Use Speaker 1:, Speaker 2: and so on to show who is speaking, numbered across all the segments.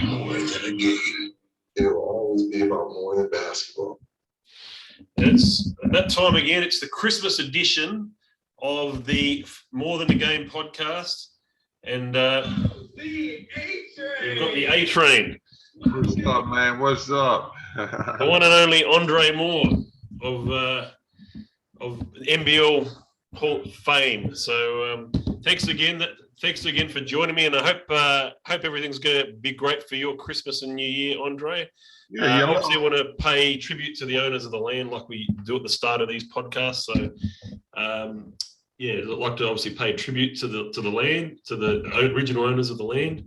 Speaker 1: more than a game. It will always be about more than basketball.
Speaker 2: It's that time again. It's the Christmas edition of the More Than a Game podcast, and we've got the A Train.
Speaker 3: What's up, man? What's up?
Speaker 2: The one and only Andre Moore of NBL Hall fame. So thanks again for joining me, and I hope everything's going to be great for your Christmas and New Year, Andre. Obviously, I want to pay tribute to the owners of the land, like we do at the start of these podcasts. So, I'd like to obviously pay tribute to the land, to the original owners of the land.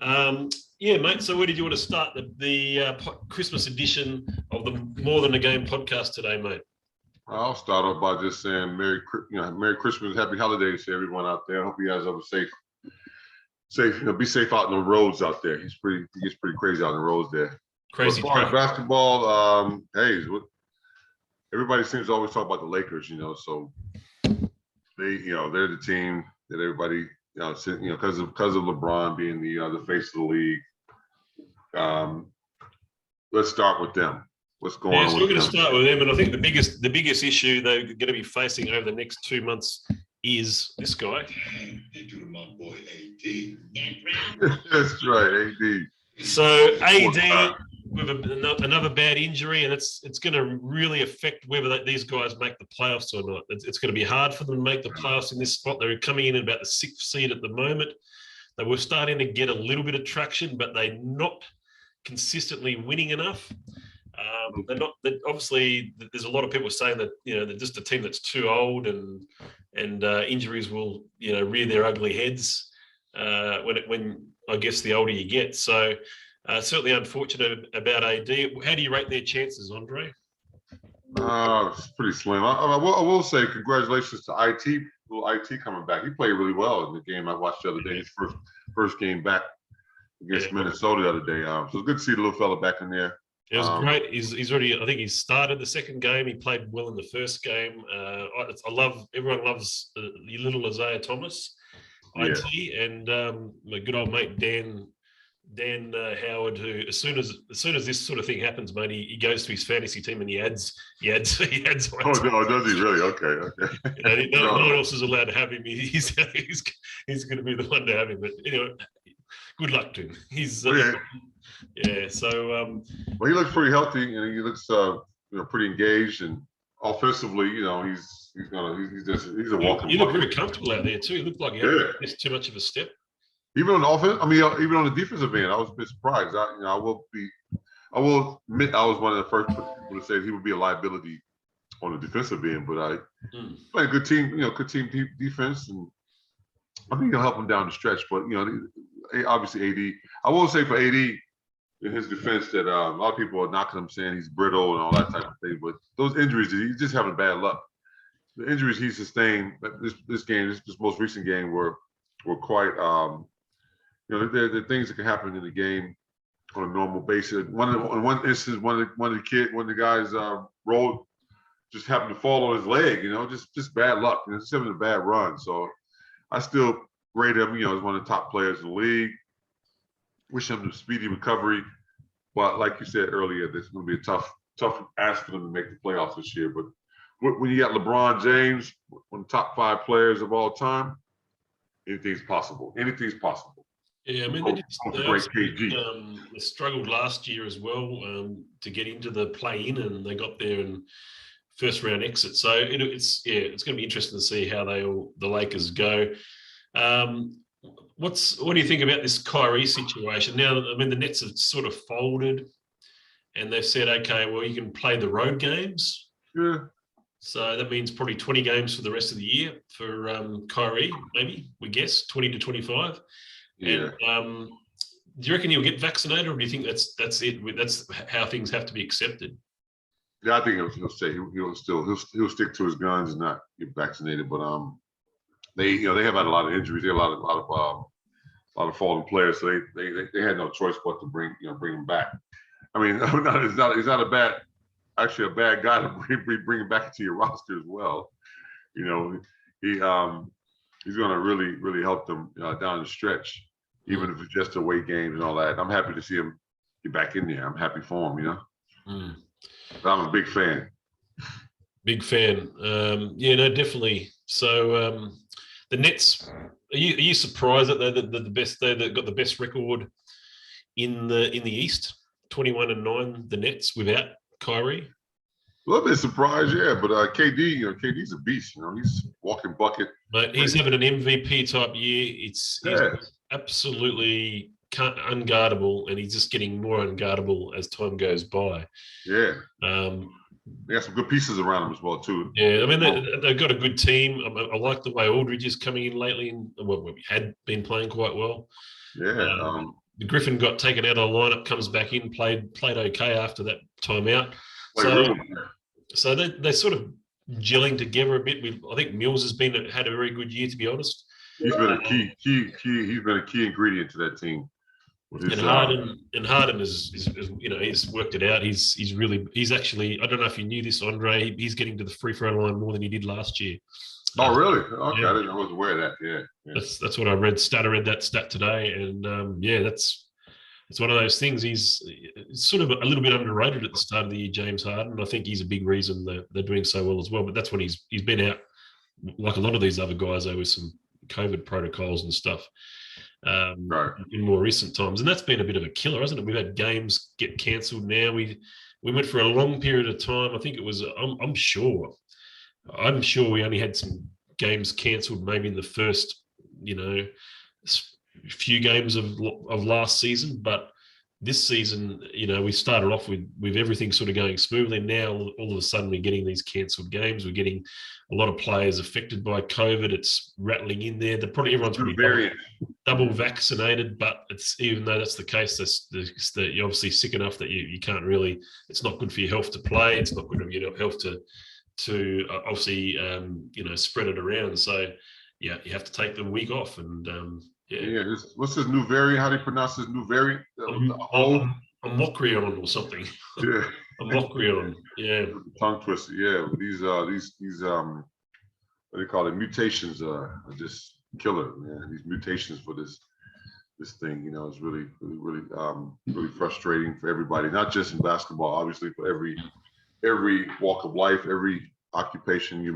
Speaker 2: Mate. So, where did you want to start the Christmas edition of the More Than a Game podcast today, mate?
Speaker 3: I'll start off by just saying Merry Christmas, Happy Holidays to everyone out there. I hope you guys are safe. Be safe out in the roads out there. It gets pretty crazy out in the roads there.
Speaker 2: Crazy.
Speaker 3: As far as basketball, everybody seems to always talk about the Lakers, so they're the team that everybody, because of LeBron being the face of the league. Let's start with them. What's going on?
Speaker 2: So we're going to start with them, and I think the biggest issue they're going to be facing over the next 2 months is this guy.
Speaker 1: They do my boy AD.
Speaker 3: That's right, AD.
Speaker 2: So AD with another bad injury, and it's going to really affect whether these guys make the playoffs or not. It's going to be hard for them to make the playoffs in this spot. They're coming in at about the 6th seed at the moment. They were starting to get a little bit of traction, but they're not consistently winning enough. Obviously, there's a lot of people saying that they're just a team that's too old, and injuries will rear their ugly heads when I guess the older you get. So certainly unfortunate about AD. How do you rate their chances, Andre?
Speaker 3: It's pretty slim. I will say congratulations to IT. Little IT coming back. He played really well in the game I watched the other day. His first game back against Minnesota the other day. So it's good to see the little fella back in there.
Speaker 2: It was great. He's already. I think he started the second game. He played well in the first game. Everyone loves little Isaiah Thomas, IT, and my good old mate Dan Howard, who as soon as this sort of thing happens, mate, he goes to his fantasy team and he adds.
Speaker 3: Oh no, does he really? Okay.
Speaker 2: No one else is allowed to have him. He's going to be the one to have him. But good luck to him. He's So
Speaker 3: well, he looks pretty healthy, and he looks pretty engaged, and offensively, he's a walking.
Speaker 2: You look very comfortable out there too. You look like you missed too much of a step.
Speaker 3: Even on the offense, even on the defensive end, I was a bit surprised. I will admit I was one of the first people to say he would be a liability on the defensive end, but I played a good team, good team defense, and I think he'll help him down the stretch. But obviously AD, I will say for AD in his defense that a lot of people are knocking him, saying he's brittle and all that type of thing. But those injuries, he's just having bad luck. The injuries he sustained this most recent game were quite. There are things that can happen in the game on a normal basis. In one instance, one of the guys rolled, just happened to fall on his leg. Just bad luck. Just having a bad run. So I still rate him, as one of the top players in the league. Wish him a speedy recovery. But like you said earlier, this is going to be a tough ask for them to make the playoffs this year. But when you got LeBron James, one of the top 5 players of all time, anything's possible. Anything's possible.
Speaker 2: Yeah, they struggled last year as well to get into the play-in, and they got there in first round exit. So it's going to be interesting to see how the Lakers go. What do you think about this Kyrie situation? Now, the Nets have sort of folded, and they've said, okay, well, you can play the road games.
Speaker 3: Yeah.
Speaker 2: So that means probably 20 games for the rest of the year for Kyrie, maybe, we guess, 20 to 25. Yeah. And do you reckon he'll get vaccinated, or do you think that's it? That's how things have to be accepted?
Speaker 3: Yeah, I think he'll say he'll stick to his guns and not get vaccinated. But they have had a lot of injuries. They have a lot of fallen players, so they had no choice but to bring him back. It's not a bad guy to bring him back into your roster as well. He's going to really help them down the stretch. even if it's just away games and all that. I'm happy to see him get back in there. I'm happy for him, you know. But I'm a big fan.
Speaker 2: Big fan. Yeah, no, definitely. So the Nets. Are you surprised that they're the best? They've got the best record in the East, 21-9. The Nets without Kyrie.
Speaker 3: A little bit surprised, yeah. But KD, KD's a beast. He's walking bucket.
Speaker 2: But he's having an MVP type year. He's absolutely unguardable, and he's just getting more unguardable as time goes by.
Speaker 3: Yeah. They got some good pieces around him as well, too.
Speaker 2: Yeah, I mean, they've got a good team. I like the way Aldridge is coming in lately, and we had been playing quite well.
Speaker 3: Yeah.
Speaker 2: The Griffin got taken out of the lineup, comes back in, played okay after that timeout. So they're sort of gelling together a bit. I think Mills had a very good year, to be honest.
Speaker 3: He's been a key. He's been a key ingredient to that team.
Speaker 2: And Harden is he's worked it out. He's actually, I don't know if you knew this, Andre. He's getting to the free throw line more than he did last year.
Speaker 3: Oh, really? Okay, yeah. I wasn't aware of that. Yeah.
Speaker 2: That's what I read. I read that stat today, and it's one of those things. He's sort of a little bit underrated at the start of the year, James Harden. I think he's a big reason that they're doing so well as well. But that's when he's been out, like a lot of these other guys, with some COVID protocols and stuff. In more recent times, and that's been a bit of a killer, hasn't it? We've had games get cancelled now. We went for a long period of time. I think it was. I'm sure we only had some games cancelled maybe in the first, few games of last season, but this season, we started off with everything sort of going smoothly. Now, all of a sudden, we're getting these cancelled games. We're getting a lot of players affected by COVID. It's rattling in there. Everyone's pretty double vaccinated, but even though that's the case, you're obviously sick enough that you can't really. It's not good for your health to play. It's not good for your health to obviously spread it around. So yeah, you have to take the week off and.
Speaker 3: What's his new variant? How do you pronounce his new variant?
Speaker 2: Omicron or something.
Speaker 3: Yeah.
Speaker 2: Omicron. Yeah.
Speaker 3: Tongue twister. Yeah. These what do you call it? Mutations are just killer, man. These mutations for this thing, is really, really, really frustrating for everybody. Not just in basketball, obviously, for every walk of life, every occupation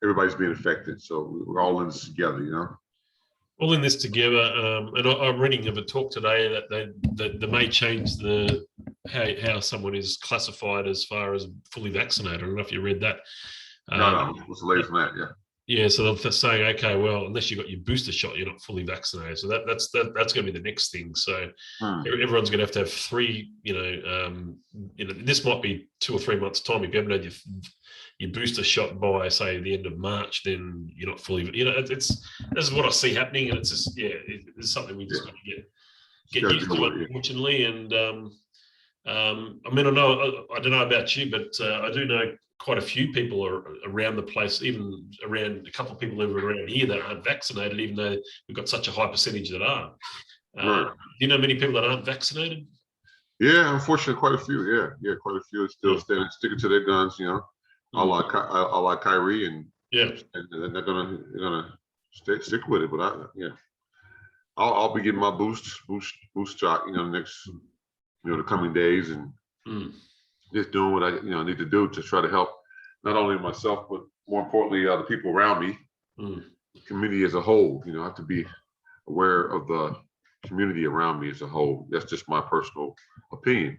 Speaker 3: everybody's being affected. So we're all in this together,
Speaker 2: All in this together, and I'm reading of a talk today that they may change how someone is classified as far as fully vaccinated. I don't know if you read that.
Speaker 3: No. What's the latest on that? Yeah.
Speaker 2: Yeah, so they're saying, okay, well, unless you got your booster shot, you're not fully vaccinated. So that's going to be the next thing. So everyone's going to have 3. This might be 2 or 3 months' time. If you haven't had your booster shot by, say, the end of March, then you're not fully. This is what I see happening, and it's just it's something we just got to get used to, unfortunately. And I don't know about you, but I do know quite a few people are around the place, even around a couple of people around here that aren't vaccinated, even though we've got such a high percentage that are. Do you know many people that aren't vaccinated?
Speaker 3: Yeah, unfortunately, quite a few. Yeah, quite a few are still sticking to their guns. I like Kyrie, and they're gonna stick with it. But I'll be getting my boost shot. The next the coming days, and just doing what I need to do to try to help not only myself but more importantly the people around me, the community as a whole. I have to be aware of the community around me as a whole. That's just my personal opinion.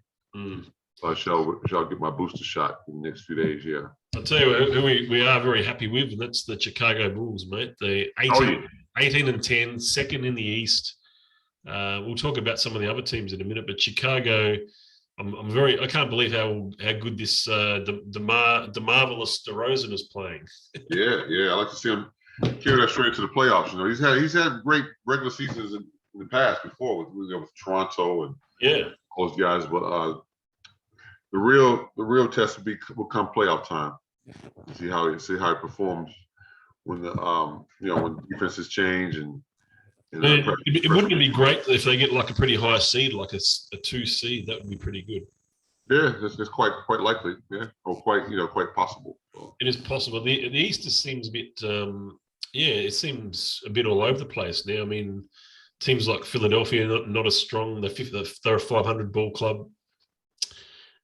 Speaker 3: I shall get my booster shot in the next few days. Yeah.
Speaker 2: I'll tell you who we are very happy with, and that's the Chicago Bulls, mate. They're 18-10, second in the East. We'll talk about some of the other teams in a minute, but Chicago, I can't believe how good this the marvelous DeRozan is playing.
Speaker 3: Yeah. I like to see him carry that straight to the playoffs. He's had great regular seasons in the past before with Toronto and those guys, but the real test will come playoff time. See how he performs when when defenses change and.
Speaker 2: It wouldn't be great if they get like a pretty high seed, like a 2 seed. That would be pretty good.
Speaker 3: Yeah, that's quite likely. Yeah, or quite possible.
Speaker 2: It is possible. The East seems a bit. It seems a bit all over the place now. I mean, teams like Philadelphia not as strong. They're a 500 ball club.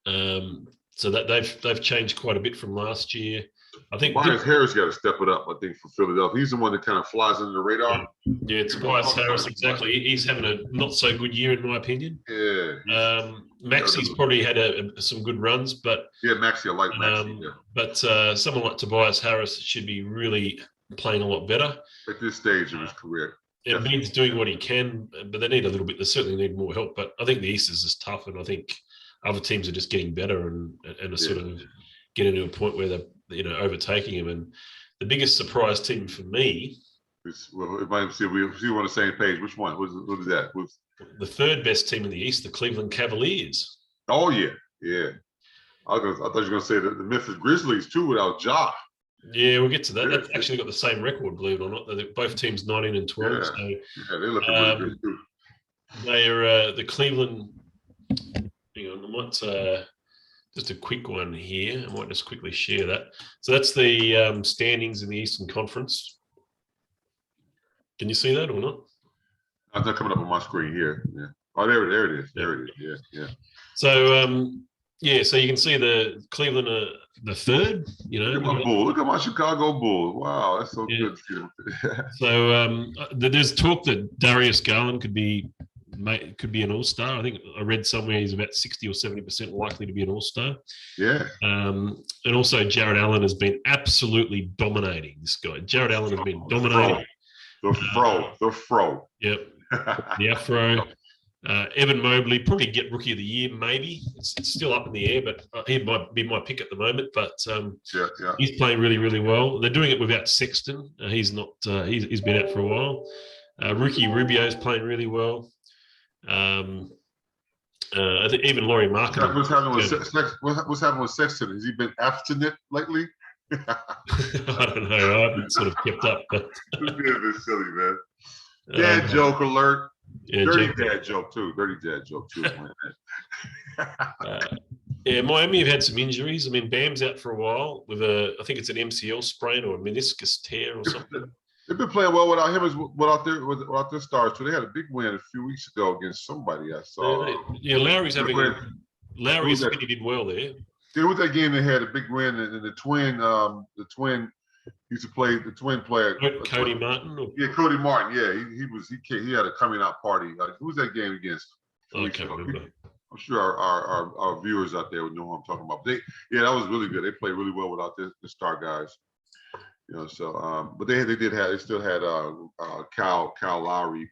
Speaker 2: So that they've changed quite a bit from last year. I think
Speaker 3: Tobias Harris got to step it up. I think for Philadelphia, he's the one that kind of flies under the radar.
Speaker 2: Yeah, Tobias Harris, exactly. He's having a not so good year in my opinion.
Speaker 3: Yeah.
Speaker 2: Maxi's probably had some good runs, but
Speaker 3: Maxi, I like Maxi.
Speaker 2: But someone like Tobias Harris should be really playing a lot better
Speaker 3: at this stage of his career.
Speaker 2: Embiid's doing what he can, but they need a little bit. They certainly need more help. But I think the East is just tough, and I think other teams are just getting better and are sort of getting to a point where they're overtaking him. And the biggest surprise team for me,
Speaker 3: if I see we're on the same page, which one? What is that?
Speaker 2: The third best team in the East, the Cleveland Cavaliers.
Speaker 3: Oh yeah. I thought you were going to say the Memphis Grizzlies too, without Ja.
Speaker 2: Yeah, we'll get to that. They've actually got the same record, believe it or not. They're both teams 19 and 12.
Speaker 3: Yeah,
Speaker 2: so,
Speaker 3: they're looking really good too.
Speaker 2: They are the Cleveland. Hang on, I might just a quick one here. I might just quickly share that. So that's the standings in the Eastern Conference. Can you see that or not?
Speaker 3: It's not coming up on my screen here. Yeah. Oh, there it is. There it is. Yeah.
Speaker 2: So so you can see the Cleveland the third.
Speaker 3: Look at my Chicago Bulls. Wow, that's so good.
Speaker 2: So there's talk that Darius Garland could be an All-Star. I think I read somewhere he's about 60 or 70% likely to be an All-Star.
Speaker 3: Yeah.
Speaker 2: And also Jared Allen has been absolutely dominating this guy. Jared Allen has been dominating.
Speaker 3: The fro.
Speaker 2: Yep. The Afro. Evan Mobley probably get Rookie of the Year, maybe. It's still up in the air, but he might be my pick at the moment. But he's playing really, really well. They're doing it without Sexton. He's not. He's been out for a while. Rookie Rubio is playing really well. I think even Laurie Marketing.
Speaker 3: What's happening with Sexton? Has he been abstinent lately?
Speaker 2: I don't know. I haven't sort of kept up, but
Speaker 3: it's being a bit silly, man. Dad joke alert.
Speaker 2: Yeah,
Speaker 3: Dirty dad joke too.
Speaker 2: Miami have had some injuries. I mean, Bam's out for a while with I think it's an MCL sprain or a meniscus tear or something.
Speaker 3: They've been playing well without him without their stars too. They had a big win a few weeks ago against somebody I saw.
Speaker 2: Lowry's he did well there.
Speaker 3: Yeah, with that game they had a big win, and the twin used to play the twin player.
Speaker 2: Cody Martin?
Speaker 3: Yeah, Cody Martin. Yeah, he had a coming out party. Who was that game against?
Speaker 2: I can't remember.
Speaker 3: I'm sure our viewers out there would know who I'm talking about. That was really good. They played really well without the star guys. But they still had Kyle Lowry,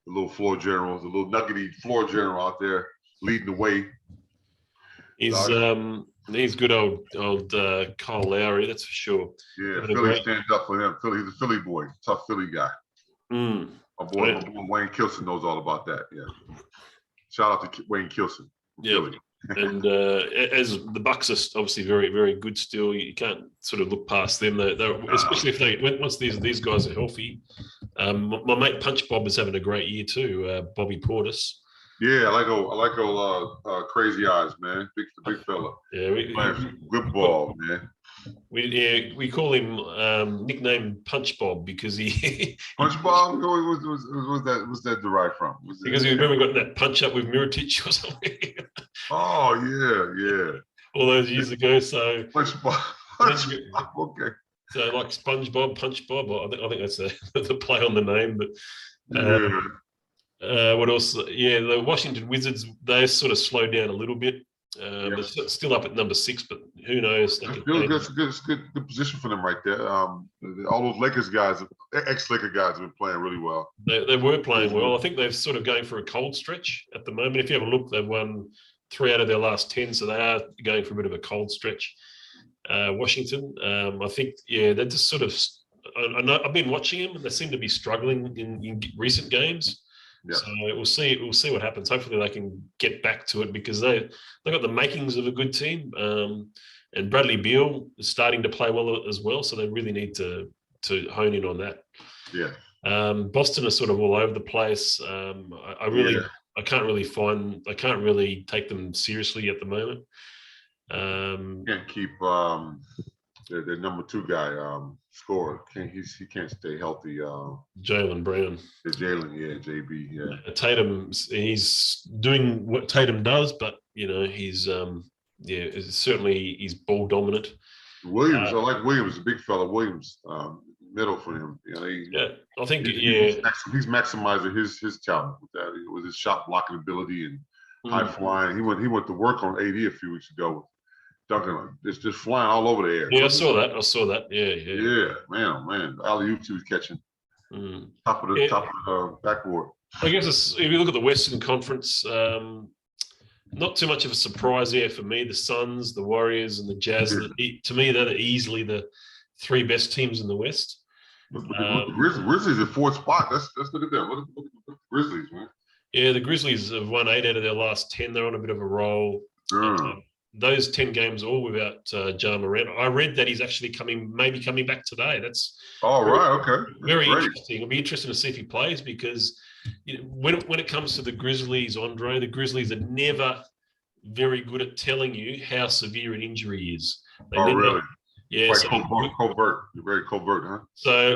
Speaker 3: the little floor general, the little nuggety floor general out there leading the way.
Speaker 2: He's good old Kyle Lowry, that's for sure.
Speaker 3: Yeah, Philly stands up for him. He's a Philly boy, tough Philly guy. My boy Wayne Kilson knows all about that. Yeah, shout out to Wayne Kilson.
Speaker 2: Yeah, Philly. And as the Bucks are obviously very, very good still, you can't sort of look past them. Especially if once these guys are healthy. My mate Punch Bob is having a great year too. Bobby Portis.
Speaker 3: Yeah, I like old Crazy Eyes, man. Big fella. Yeah, good ball, man.
Speaker 2: We call him nicknamed Punch Bob because he
Speaker 3: Punch Bob. Was that derived from?
Speaker 2: Because we remember got that punch up with Mirotic or something.
Speaker 3: Oh yeah.
Speaker 2: All those years ago. So
Speaker 3: Punch Bob. Okay.
Speaker 2: So like SpongeBob, Punch Bob. I think that's the play on the name, but. What else? Yeah, the Washington Wizards, they sort of slowed down a little bit. They're still up at number 6, but who knows?
Speaker 3: That's good position for them right there. All those Lakers guys, ex-Laker guys have been playing really well.
Speaker 2: They were playing well. I think they're sort of going for a cold stretch at the moment. If you have a look, they've won 3 out of their last 10, so they are going for a bit of a cold stretch. Washington, I think, they're just sort of. I've been watching them, and they seem to be struggling in recent games. Yeah. So we'll see what happens. Hopefully they can get back to it because they've got the makings of a good team. And Bradley Beal is starting to play well as well. So they really need to hone in on that.
Speaker 3: Yeah.
Speaker 2: Boston are sort of all over the place. I can't really take them seriously at the moment.
Speaker 3: Can't keep their number 2 guy, score. He can't stay healthy.
Speaker 2: Jaylen Brown.
Speaker 3: Jalen, yeah, JB, yeah.
Speaker 2: He's doing what Tatum does, but he's certainly he's ball dominant.
Speaker 3: Williams, I like Williams, a big fella. Williams, middle for him.
Speaker 2: I think
Speaker 3: he's maximizing his talent with his shot blocking ability and high flying. He went to work on AD a few weeks ago, dunking, just flying all over the air.
Speaker 2: Yeah, I saw that. Yeah.
Speaker 3: Yeah, man. Alley-oops he was catching. Top of the backboard.
Speaker 2: I guess if you look at the Western Conference, not too much of a surprise there for me. The Suns, the Warriors, and the Jazz. To me, they're easily the three best teams in the West.
Speaker 3: Grizzlies at fourth spot. Let's look at that. Look at the Grizzlies, man.
Speaker 2: Yeah, the Grizzlies have won 8 out of their last 10. They're on a bit of a roll. Those 10 games all without Ja Morant. I read that he's actually coming back today. That's
Speaker 3: okay.
Speaker 2: Very interesting. It'll be interesting to see if he plays because when it comes to the Grizzlies, Andre, the Grizzlies are never very good at telling you how severe an injury is.
Speaker 3: Really?
Speaker 2: Yeah.
Speaker 3: Like covert. Very covert, huh?
Speaker 2: So,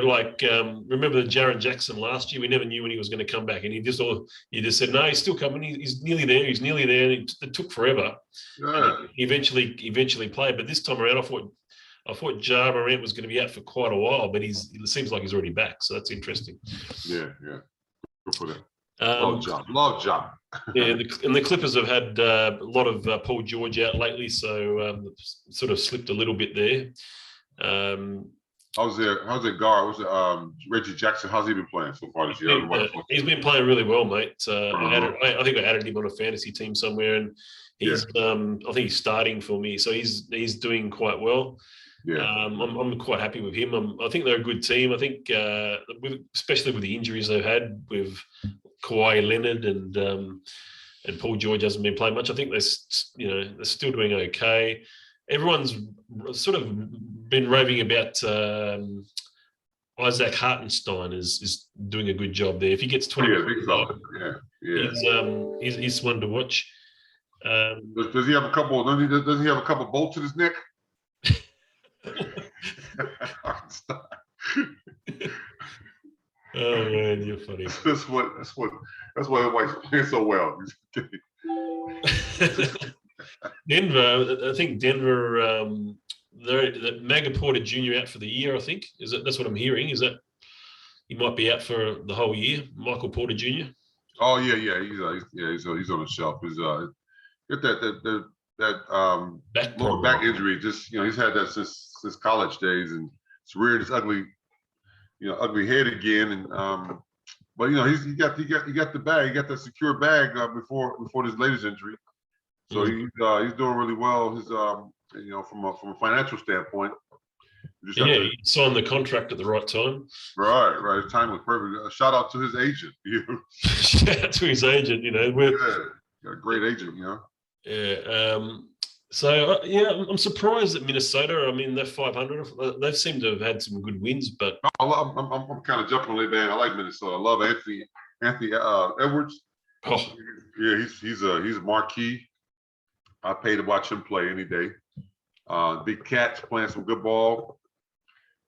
Speaker 2: remember the Jaren Jackson last year? We never knew when he was going to come back, and you just said, no, he's still coming. He's nearly there. He's nearly there. It took forever.
Speaker 3: Yeah.
Speaker 2: He eventually played, but this time around, I thought Ja Morant was going to be out for quite a while, but it seems like he's already back. So that's interesting.
Speaker 3: Yeah. Good for that. Love Ja.
Speaker 2: Yeah, and the Clippers have had a lot of Paul George out lately, so sort of slipped a little bit there.
Speaker 3: How's it guard? Was it Reggie Jackson? How's he been playing so far this year?
Speaker 2: He's been playing really well, mate. I think I added him on a fantasy team somewhere, and he's I think he's starting for me, so he's doing quite well.
Speaker 3: Yeah,
Speaker 2: I'm quite happy with him. I think they're a good team. I think especially with the injuries they've had with Kawhi Leonard and Paul George hasn't been playing much. I think they're still doing okay. Everyone's sort of been raving about Isaac Hartenstein is doing a good job there. If he gets 20, he's one to watch.
Speaker 3: Does he have a couple? Does he have a couple bolts in his neck?
Speaker 2: Oh man, you're funny.
Speaker 3: That's why everybody's playing so well.
Speaker 2: Denver, I think Denver. They're Maga Porter Jr. out for the year. I think that's what I'm hearing. Is that he might be out for the whole year? Michael Porter Jr.
Speaker 3: Oh yeah. He's on the shelf. He's get that lower back injury. Just he's had that since college days, and it's reared its ugly head again. And but he got the bag. He got the secure bag before this latest injury. So he's doing really well. His from a financial standpoint.
Speaker 2: He signed the contract at the right time.
Speaker 3: Right. His time was perfect. Shout out to his agent.
Speaker 2: Shout out to his agent.
Speaker 3: Got a great agent.
Speaker 2: Yeah. So I'm surprised that Minnesota. I mean, they're 500. They seem to have had some good wins, but
Speaker 3: I'm kind of jumping on that band. I like Minnesota. I love Anthony Edwards.
Speaker 2: Oh
Speaker 3: yeah, he's a marquee. I pay to watch him play any day. Big Cat's playing some good ball.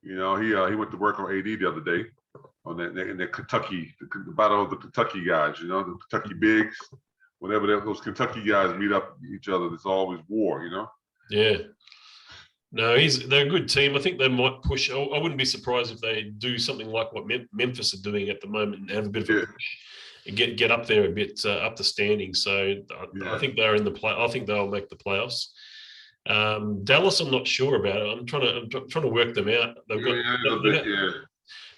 Speaker 3: He went to work on AD the other day on in the Kentucky, the battle of the Kentucky guys. The Kentucky bigs. Whenever those Kentucky guys meet up each other, there's always war.
Speaker 2: Yeah. No, they're a good team. I think they might push. I wouldn't be surprised if they do something like what Memphis are doing at the moment and have a bit of a push and get up there a bit up the standing. So I think they're in the play. I think they'll make the playoffs. Dallas, I'm not sure about it. I'm trying to work them out.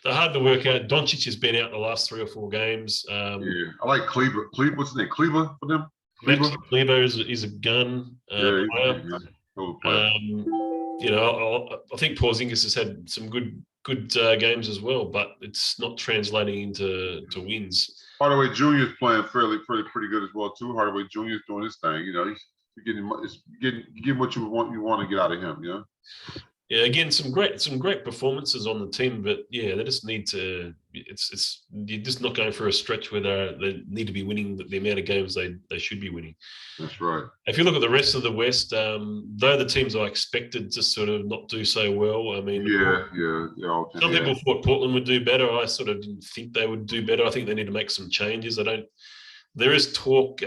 Speaker 2: They're hard to work out. Doncic has been out the last 3 or 4 games.
Speaker 3: I like Kleber. What's his name? Kleber for them?
Speaker 2: Maxi Kleber is a gun player. I think Porzingis has had some good games as well, but it's not translating into wins.
Speaker 3: Hardaway Jr. is playing pretty good as well too. Hardaway Jr. is doing his thing. He's getting what you want to get out of him.
Speaker 2: Yeah, again, some great performances on the team, but yeah, they just need to. It's you're just not going for a stretch where they need to be winning the amount of games they should be winning.
Speaker 3: That's right.
Speaker 2: If you look at the rest of the West, though the teams I expected to sort of not do so well, I mean, some people thought Portland would do better. I sort of didn't think they would do better. I think they need to make some changes. There is talk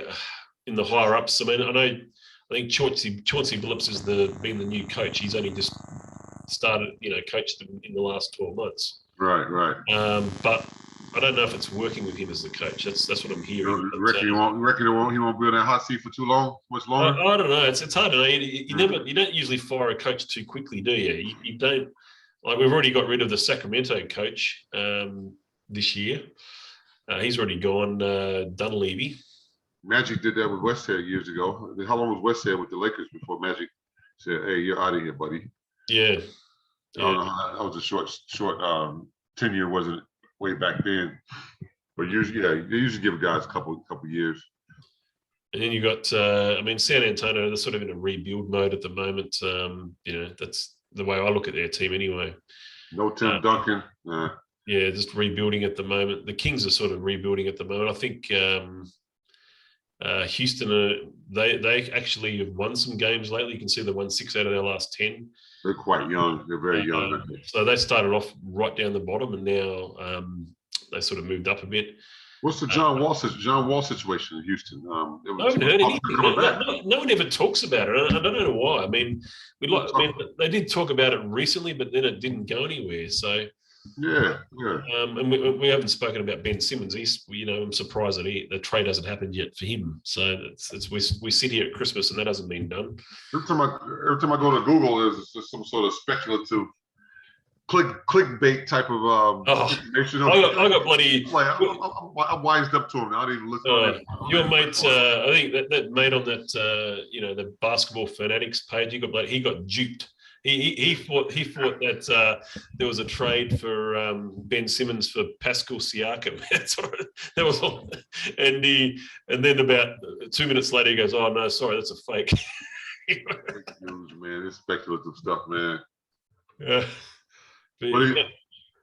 Speaker 2: in the higher ups. I mean, I think Chauncey Billups has been the new coach. He's only just started, coached in the last 12 months.
Speaker 3: Right.
Speaker 2: But I don't know if it's working with him as the coach. That's what I'm hearing.
Speaker 3: You reckon he won't be in that hot seat for too long? Much longer?
Speaker 2: I don't know. It's hard to know. You don't usually fire a coach too quickly, do you? You don't. Like, we've already got rid of the Sacramento coach this year. He's already gone, Dunleavy.
Speaker 3: Magic did that with Westhead years ago. How long was Westhead with the Lakers before Magic said, "Hey, you're out of here, buddy"?
Speaker 2: Yeah.
Speaker 3: I don't know. That was a short tenure, wasn't it? Way back then. But usually, they usually give guys a couple years.
Speaker 2: And then you got, San Antonio. They're sort of in a rebuild mode at the moment. That's the way I look at their team anyway.
Speaker 3: No Tim Duncan.
Speaker 2: Yeah, just rebuilding at the moment. The Kings are sort of rebuilding at the moment. I think Houston, they actually have won some games lately. You can see they won 6 out of their last 10.
Speaker 3: They're quite young. They're very young.
Speaker 2: So they started off right down the bottom, and now they sort of moved up a bit.
Speaker 3: What's the John Wall situation in Houston?
Speaker 2: I haven't heard anything. No one ever talks about it. I don't know why. I mean, they did talk about it recently, but then it didn't go anywhere. So
Speaker 3: yeah.
Speaker 2: And we haven't spoken about Ben Simmons. I'm surprised that the trade hasn't happened yet for him. So we sit here at Christmas and that hasn't been done.
Speaker 3: Every time I go to Google, there's some sort of speculative clickbait type of information.
Speaker 2: I got bloody.
Speaker 3: I'm wised up to him. I don't even listen.
Speaker 2: Your mate, I think that mate on that, the Basketball Fanatics page, he got duped. He thought that there was a trade for Ben Simmons for Pascal Siakam. That was all. And then about 2 minutes later, he goes, "Oh no, sorry, that's a fake."
Speaker 3: Fake news, man. It's speculative stuff, man.
Speaker 2: Yeah.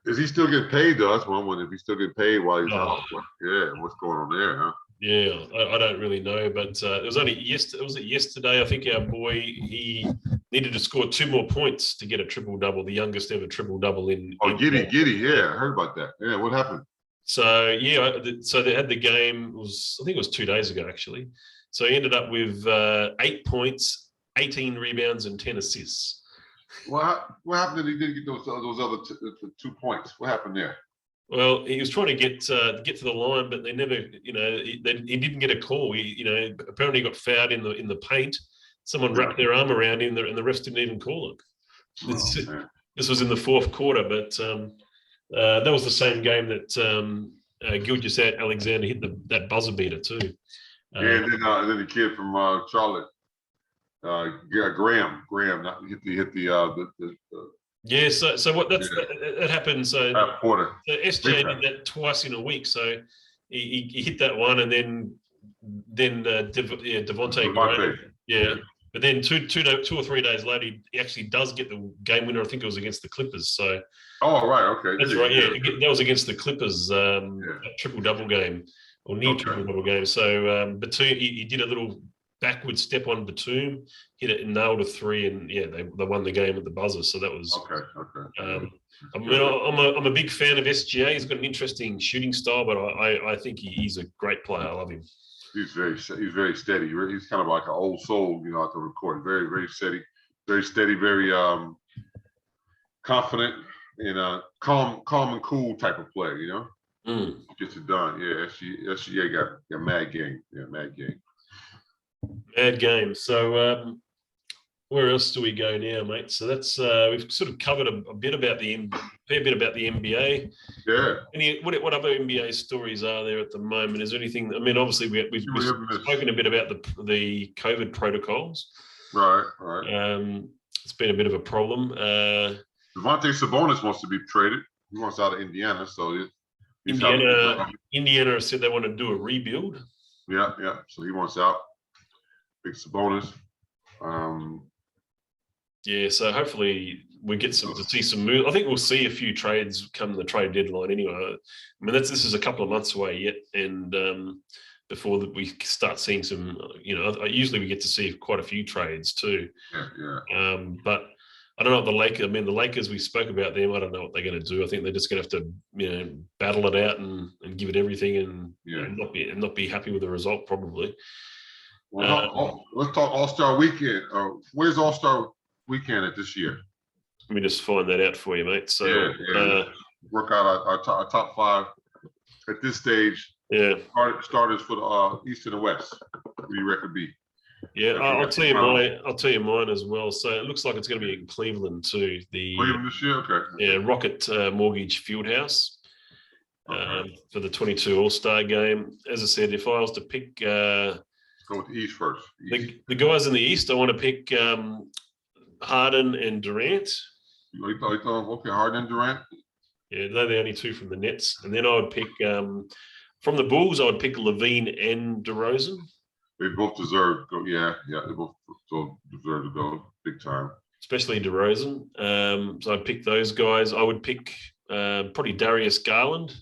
Speaker 3: Is he still getting paid though? That's what I'm wondering. If he's still getting paid while he's out. Yeah, what's going on there, huh?
Speaker 2: Yeah, I don't really know, but it was only yesterday. I think our boy, he needed to score 2 more points to get a triple-double, the youngest ever triple-double in.
Speaker 3: Giddy, yeah, I heard about that. Yeah, what happened?
Speaker 2: So so they had the game. I think it was 2 days ago actually. So he ended up with 8 points, 18 rebounds, and 10 assists.
Speaker 3: What happened that he didn't get those other 2 points? What happened there?
Speaker 2: Well, he was trying to get to the line, but they never, he didn't get a call. He apparently got fouled in the paint. Someone wrapped their arm around him, and the refs didn't even call it. This was in the 4th quarter, but that was the same game that Gilgeous-Alexander hit that buzzer beater too.
Speaker 3: And then the kid from Charlotte, Graham, hit the
Speaker 2: yeah. So what that happened. So SJ did that twice in a week. So he hit that one, and then Devontae Graham. Yeah. But then two or 3 days later, he actually does get the game winner. I think it was against the Clippers. So.
Speaker 3: Oh right, okay.
Speaker 2: That's right. Yeah, that was against the Clippers. Triple-double game or near triple-double game. So Batum, he did a little backward step on Batum, hit it and nailed a 3, and yeah, they won the game at the buzzer. So that was
Speaker 3: okay.
Speaker 2: I'm a big fan of SGA. He's got an interesting shooting style, but I think he's a great player. I love him.
Speaker 3: He's very steady. He's kind of like an old soul, at the court. Very, very steady, very confident and calm and cool type of player. Gets it done. Yeah, SGA got mad game. Yeah, mad game.
Speaker 2: Mad game. So where else do we go now, mate? So that's we've sort of covered a bit about the NBA.
Speaker 3: Yeah.
Speaker 2: What other NBA stories are there at the moment? Is there anything? I mean, obviously we've spoken a bit about the COVID protocols.
Speaker 3: Right.
Speaker 2: It's been a bit of a problem.
Speaker 3: Devontae Sabonis wants to be traded. He wants out of Indiana, so
Speaker 2: Indiana said they want to do a rebuild.
Speaker 3: Yeah. So he wants out. Big Sabonis.
Speaker 2: Yeah, so hopefully we get to see some move. I think we'll see a few trades come the trade deadline anyway. I mean, this is a couple of months away yet, and before we start seeing some, usually we get to see quite a few trades too.
Speaker 3: Yeah.
Speaker 2: But I don't know what the Lakers. I mean, the Lakers, we spoke about them. I don't know what they're going to do. I think they're just going to have to, battle it out and give it everything, and not be happy with the result probably.
Speaker 3: Well, let's talk All-Star Weekend. Where's All-Star Weekend at this year?
Speaker 2: Let me just find that out for you, mate. So
Speaker 3: work out our top 5 at this stage.
Speaker 2: Yeah.
Speaker 3: Starters for the East and the West. What do you reckon be?
Speaker 2: Yeah, I'll tell you mine as well. So it looks like it's going to be in Cleveland too.
Speaker 3: Cleveland this year, okay.
Speaker 2: Yeah, Rocket Mortgage Fieldhouse for the 22 All-Star game. As I said, if I was to pick,
Speaker 3: go with the East first.
Speaker 2: The guys in the East, I want to pick Harden and Durant.
Speaker 3: Okay, Harden and Durant.
Speaker 2: Yeah, they're the only 2 from the Nets, and then I would pick from the Bulls. I would pick Levine and DeRozan.
Speaker 3: They both deserve to go. Yeah, they both deserve to go big time.
Speaker 2: Especially DeRozan. So I'd pick those guys. I would pick probably Darius Garland.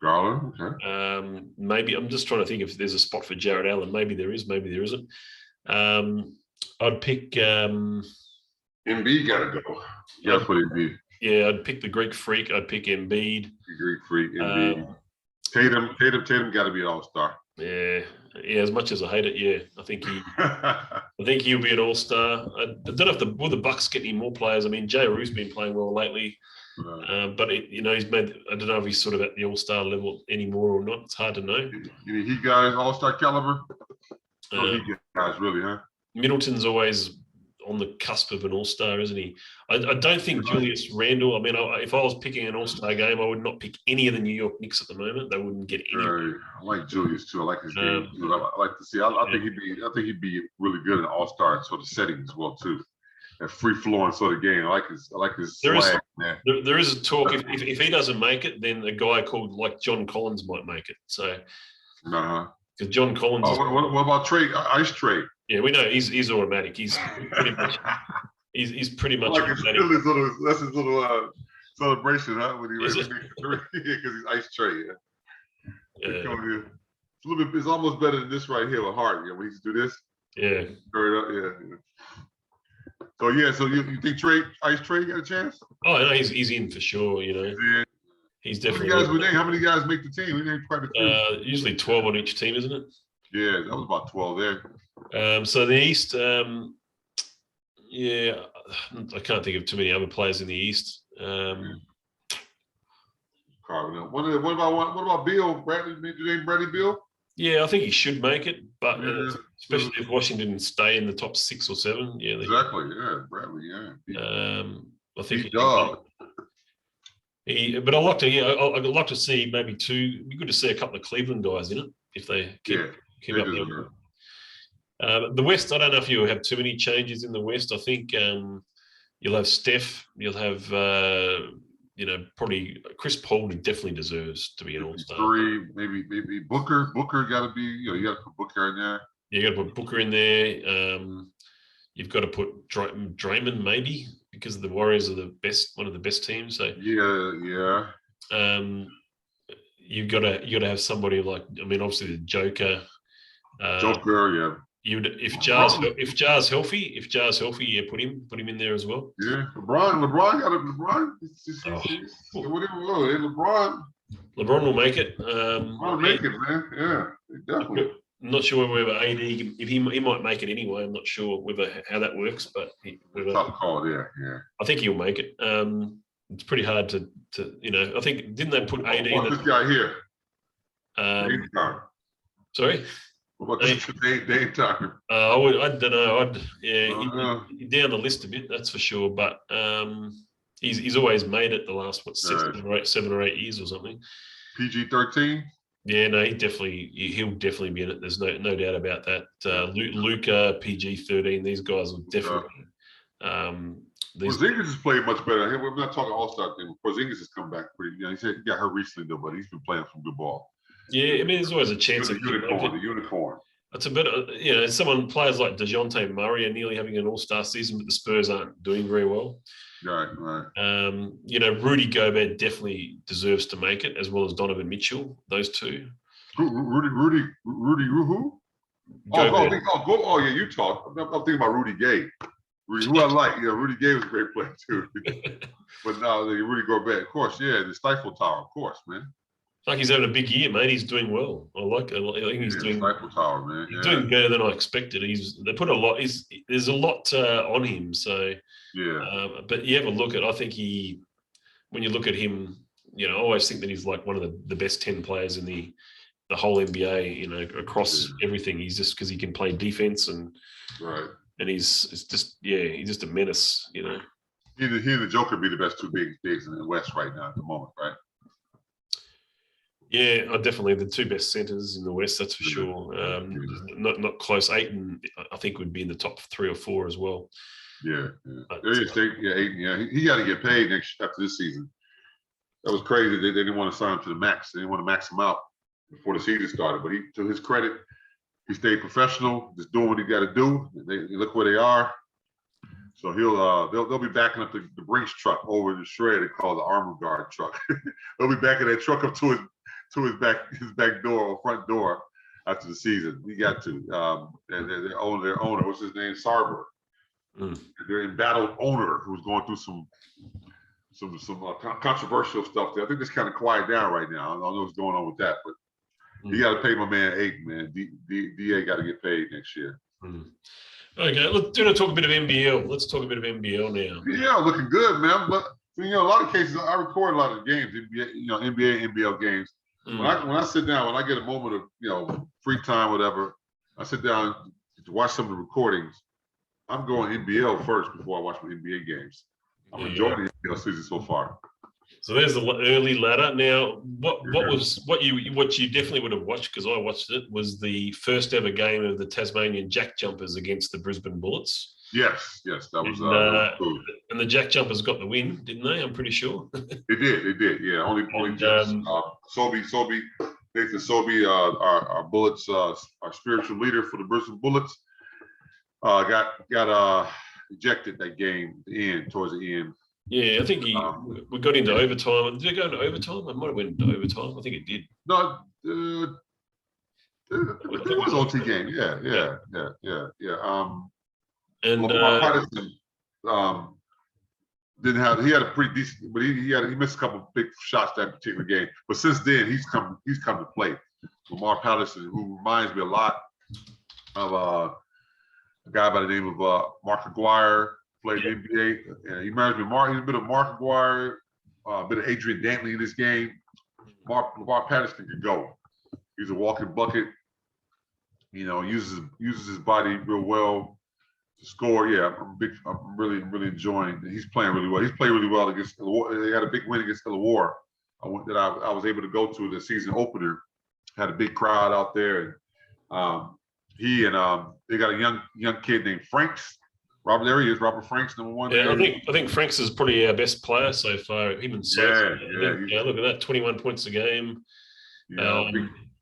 Speaker 3: Okay.
Speaker 2: Maybe I'm just trying to think if there's a spot for Jared Allen. Maybe there is. Maybe there isn't. I'd pick.
Speaker 3: Embiid got to go. Yeah, put Embiid.
Speaker 2: Yeah, I'd pick the Greek Freak. I'd pick Embiid.
Speaker 3: The Greek Freak. Embiid. Tatum got to be an All-Star.
Speaker 2: Yeah. As much as I hate it, yeah, I think he'll be an All-Star. I don't know will the Bucks get any more players. I mean, J. Rue's been playing well lately, but he's made. I don't know if he's sort of at the All-Star level anymore or not. It's hard to know.
Speaker 3: He got an All-Star caliber. He guys really, huh?
Speaker 2: Middleton's always on the cusp of an All-Star, isn't he? I don't think Julius Randle. I mean, if I was picking an All-Star game, I would not pick any of the New York Knicks at the moment. They wouldn't get any.
Speaker 3: I like Julius too. I like his game. I like to see. I think he'd be really good in All-Star sort of setting as well too. A free flowing sort of game. I like his swag.
Speaker 2: There is a talk if he doesn't make it, then a guy called like John Collins might make it. So. Because John Collins.
Speaker 3: What about Trey? Ice Trey.
Speaker 2: Yeah, we know he's automatic. He's pretty much. He's pretty much.
Speaker 3: Like that's his little celebration, huh? When he makes because he's Ice Trey. Yeah. It's a little bit. It's almost better than this right here with Hart. Yeah, when he used to do this.
Speaker 2: Yeah.
Speaker 3: So you think Ice Trey got a chance?
Speaker 2: Oh no, he's in for sure.
Speaker 3: Yeah.
Speaker 2: He's definitely.
Speaker 3: How many guys make the team? We named quite a few.
Speaker 2: Usually 12 on each team, isn't it?
Speaker 3: Yeah, that was about 12 there.
Speaker 2: So the East, I can't think of too many other players in the East.
Speaker 3: What about Bill Bradley? Did you name Bradley Bill?
Speaker 2: Yeah, I think he should make it, but especially if Washington stay in the top 6 or 7. Yeah,
Speaker 3: exactly. Yeah, Bradley. Yeah.
Speaker 2: I think
Speaker 3: dog.
Speaker 2: But I'd like to see maybe 2. It'd be good to see a couple of Cleveland guys in it if they keep up there. The West, I don't know if you'll have too many changes in the West. I think you'll have Steph. You'll have probably Chris Paul definitely deserves to be an All-Star.
Speaker 3: 3, maybe Booker. Booker got to be. You got to put Booker in there.
Speaker 2: You got to put Booker in there. You've got to put Draymond maybe because the Warriors are one of the best teams. So
Speaker 3: yeah.
Speaker 2: You've got to have somebody like obviously the Joker.
Speaker 3: Yeah.
Speaker 2: If Jar's healthy, yeah, put him in there as well.
Speaker 3: Yeah, LeBron got it. LeBron
Speaker 2: will make it.
Speaker 3: Make it, man. Yeah, definitely.
Speaker 2: I'm not sure whether AD if he might make it anyway. I'm not sure how that works, but
Speaker 3: top call. Yeah.
Speaker 2: I think he'll make it. It's pretty hard to I think didn't they put AD?
Speaker 3: This guy here.
Speaker 2: Sorry.
Speaker 3: What about Dame Tucker?
Speaker 2: I don't know. He's down the list a bit, that's for sure. But he's always made it the last 7 or 8 years or something.
Speaker 3: PG-13.
Speaker 2: Yeah, no, he'll definitely be in it. There's no doubt about that. Luka, PG-13, these guys will definitely.
Speaker 3: Porzingis has played much better. We're not talking All-Star thing. Porzingis has come back pretty. He said he got hurt recently though, but he's been playing some good ball.
Speaker 2: Yeah, there's always a chance.
Speaker 3: The unicorn.
Speaker 2: It's a bit, players like DeJounte Murray are nearly having an all-star season, but the Spurs aren't doing very well.
Speaker 3: Right.
Speaker 2: Rudy Gobert definitely deserves to make it, as well as Donovan Mitchell. Those two.
Speaker 3: Rudy, who? Oh, yeah, you talk. I'm thinking about Rudy Gay. Who I like. Yeah, Rudy Gay was a great player too. But no, Rudy Gobert, of course, yeah, the Stifle Tower, of course, man.
Speaker 2: Like he's having a big year, mate. He's doing well. I think he's doing
Speaker 3: Stifle Tower, man.
Speaker 2: He's doing better than I expected. They put a lot. There's a lot on him. So
Speaker 3: yeah.
Speaker 2: But you have a look at. I think when you look at him, I always think that he's like one of the best 10 players in the whole NBA. Across everything. He's just because he can play defense and
Speaker 3: right.
Speaker 2: And he's just a menace.
Speaker 3: He and the Joker be the best two bigs in the West right now at the moment, right?
Speaker 2: Yeah, definitely the two best centers in the West, that's for sure. Not close. Ayton, I think, would be in the top 3 or 4 as well.
Speaker 3: Yeah. Ayton, yeah. He got to get paid after this season. That was crazy. They didn't want to sign him to the max. They didn't want to max him out before the season started. But to his credit, he stayed professional, just doing what he got to do. They look where they are. So they'll be backing up the Brinks truck over the shred they call the Armor Guard truck. They'll be backing that truck up to his back door or front door after the season. He got to. And their owner, what's his name? Sarver. Their embattled owner who's going through some controversial stuff there. I think it's kind of quiet down right now. I don't know what's going on with that, but you got to pay my man Ayton, man. DA got to get paid next year.
Speaker 2: Okay, let's talk a bit of NBL. Let's talk a bit of NBL now.
Speaker 3: Yeah, looking good, man. But a lot of cases, I record a lot of games, NBA, NBL games. When I sit down, when I get a moment of free time, whatever, I sit down to watch some of the recordings. I'm going NBL first before I watch my NBA games. I'm enjoying the NBL season so far.
Speaker 2: So there's the early ladder. Now, what you definitely would have watched, because I watched it, was the first ever game of the Tasmanian Jack Jumpers against the Brisbane Bullets.
Speaker 3: Yes, that was cool.
Speaker 2: And the Jack Jumpers got the win, didn't they? I'm pretty sure.
Speaker 3: They did. Yeah, only Jets. Nathan Sobey, our Bullets, our spiritual leader for the Brisbane Bullets, got ejected that game towards the end.
Speaker 2: Yeah, I think we got into overtime. Did it go into overtime? I might have went into overtime. I think it did.
Speaker 3: No, it was OT game. Yeah. And Lamar Patterson he had a pretty decent, but he missed a couple of big shots that particular game. But since then, he's come to play. Lamar Patterson, who reminds me a lot of a guy by the name of Mark Aguirre. Played the NBA, and he reminds me he's a bit of Mark Aguirre, a bit of Adrian Dantley in this game. Lamar Patterson can go. He's a walking bucket. Uses his body real well to score. Yeah, I'm really enjoying. He's playing really well. He's played really well against Illawarra. They had a big win against Illawarra that I was able to go to the season opener. Had a big crowd out there, and they got a young kid named Franks. There he is. Robert Franks, number 1.
Speaker 2: Yeah, I think Franks is probably our best player so far. Him and Sosa. Yeah. Look at that, 21 points a game.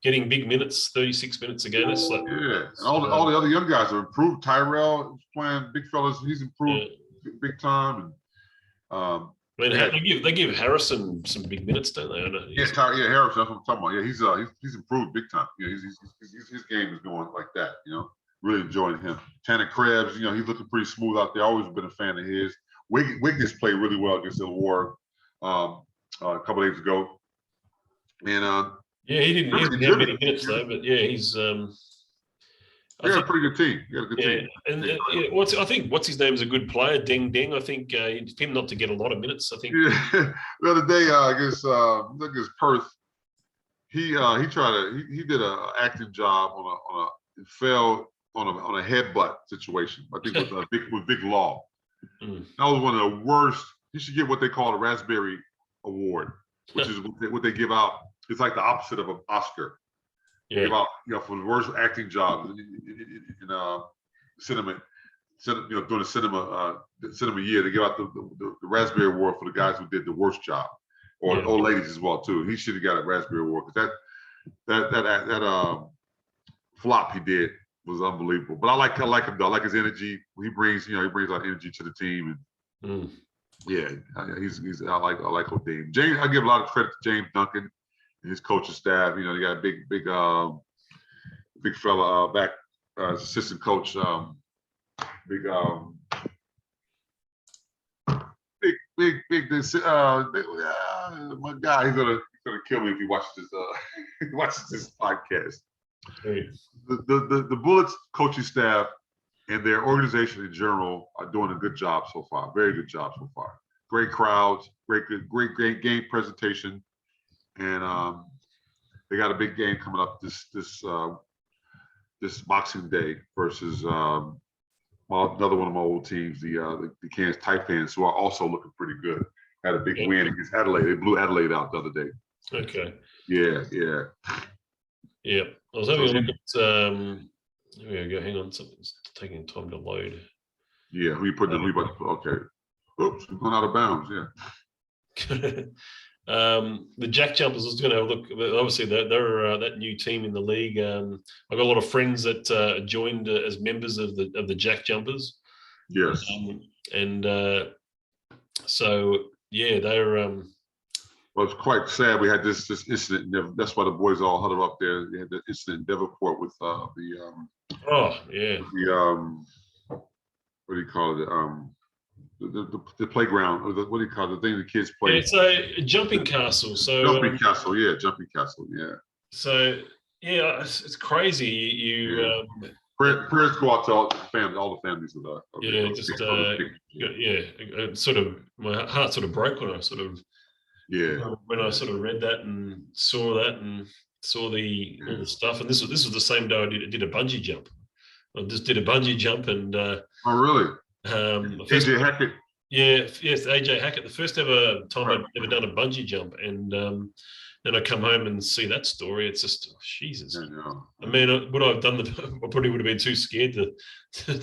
Speaker 2: Getting big minutes, 36 minutes a game. That's like,
Speaker 3: and all the other young guys have improved. Tyrell is playing big fellas. He's improved big time. And
Speaker 2: they give Harrison some big minutes, don't they?
Speaker 3: Harrison. That's what I'm talking about. Yeah, he's improved big time. Yeah, his game is going like that. Really enjoying him. Tanner Krebs, he's looking pretty smooth out there. Always been a fan of his. Wiggins played really well against Illawarra a couple days ago. And
Speaker 2: he didn't have many minutes though, but he's
Speaker 3: he had a pretty good team. He had a good team.
Speaker 2: And I think what's his name is a good player, Deng Deng. I think him not to get a lot of minutes. I think
Speaker 3: the other day against Perth, he did an acting job on a fell on a headbutt situation. I think with Big Law. That was one of the worst. He should get what they call a Raspberry Award, which is what they give out. It's like the opposite of an Oscar. Yeah. Give out, for the worst acting job in cinema. During the cinema year, they give out the Raspberry Award for the guys who did the worst job, or old ladies as well too. He should have got a Raspberry Award because that flop he did was unbelievable. But I like him though. I like his energy. He brings a lot of energy to the team. And yeah, he's I like Dame. James, I give a lot of credit to James Duncan and his coaching staff. You know, they got a big fella back assistant coach. My guy, he's gonna kill me if he watches this podcast.
Speaker 2: Hey.
Speaker 3: The Bullets coaching staff and their organization in general are doing a good job so far. Very good job so far. Great crowds, great game presentation, and they got a big game coming up this Boxing Day versus another one of my old teams, the Kansas Taipans, who are also looking pretty good. Had a big win against Adelaide. They blew Adelaide out the other day.
Speaker 2: Okay.
Speaker 3: Yeah.
Speaker 2: Yeah. I was having a look at. Here we go. Hang on, something's taking time to load.
Speaker 3: Yeah, who you putting? Okay. Oops, we're going out of bounds. Yeah.
Speaker 2: The Jack Jumpers. I was going to have a look. Obviously, they're that new team in the league. I've got a lot of friends that joined as members of the Jack Jumpers.
Speaker 3: Yes.
Speaker 2: So yeah, they're.
Speaker 3: Well, it's quite sad. We had this incident. That's why the boys all huddled up there. They had the incident in Devonport with
Speaker 2: Oh yeah.
Speaker 3: What do you call it? The playground. What do you call it? The thing the kids play?
Speaker 2: Yeah, it's a jumping castle. So
Speaker 3: jumping castle. Yeah, jumping castle. Yeah.
Speaker 2: So yeah, it's crazy. You
Speaker 3: prayers go out to all the families of that.
Speaker 2: It sort of my heart sort of broke when I sort of read that and saw that and saw all the stuff. And this was the same day I did a bungee jump. I just did a bungee jump and
Speaker 3: oh really? AJ Hackett.
Speaker 2: Yeah, yes, AJ Hackett. The first ever time I'd ever done a bungee jump, and then I come home and see that story. It's just Jesus. I mean, would I have done I probably would have been too scared to I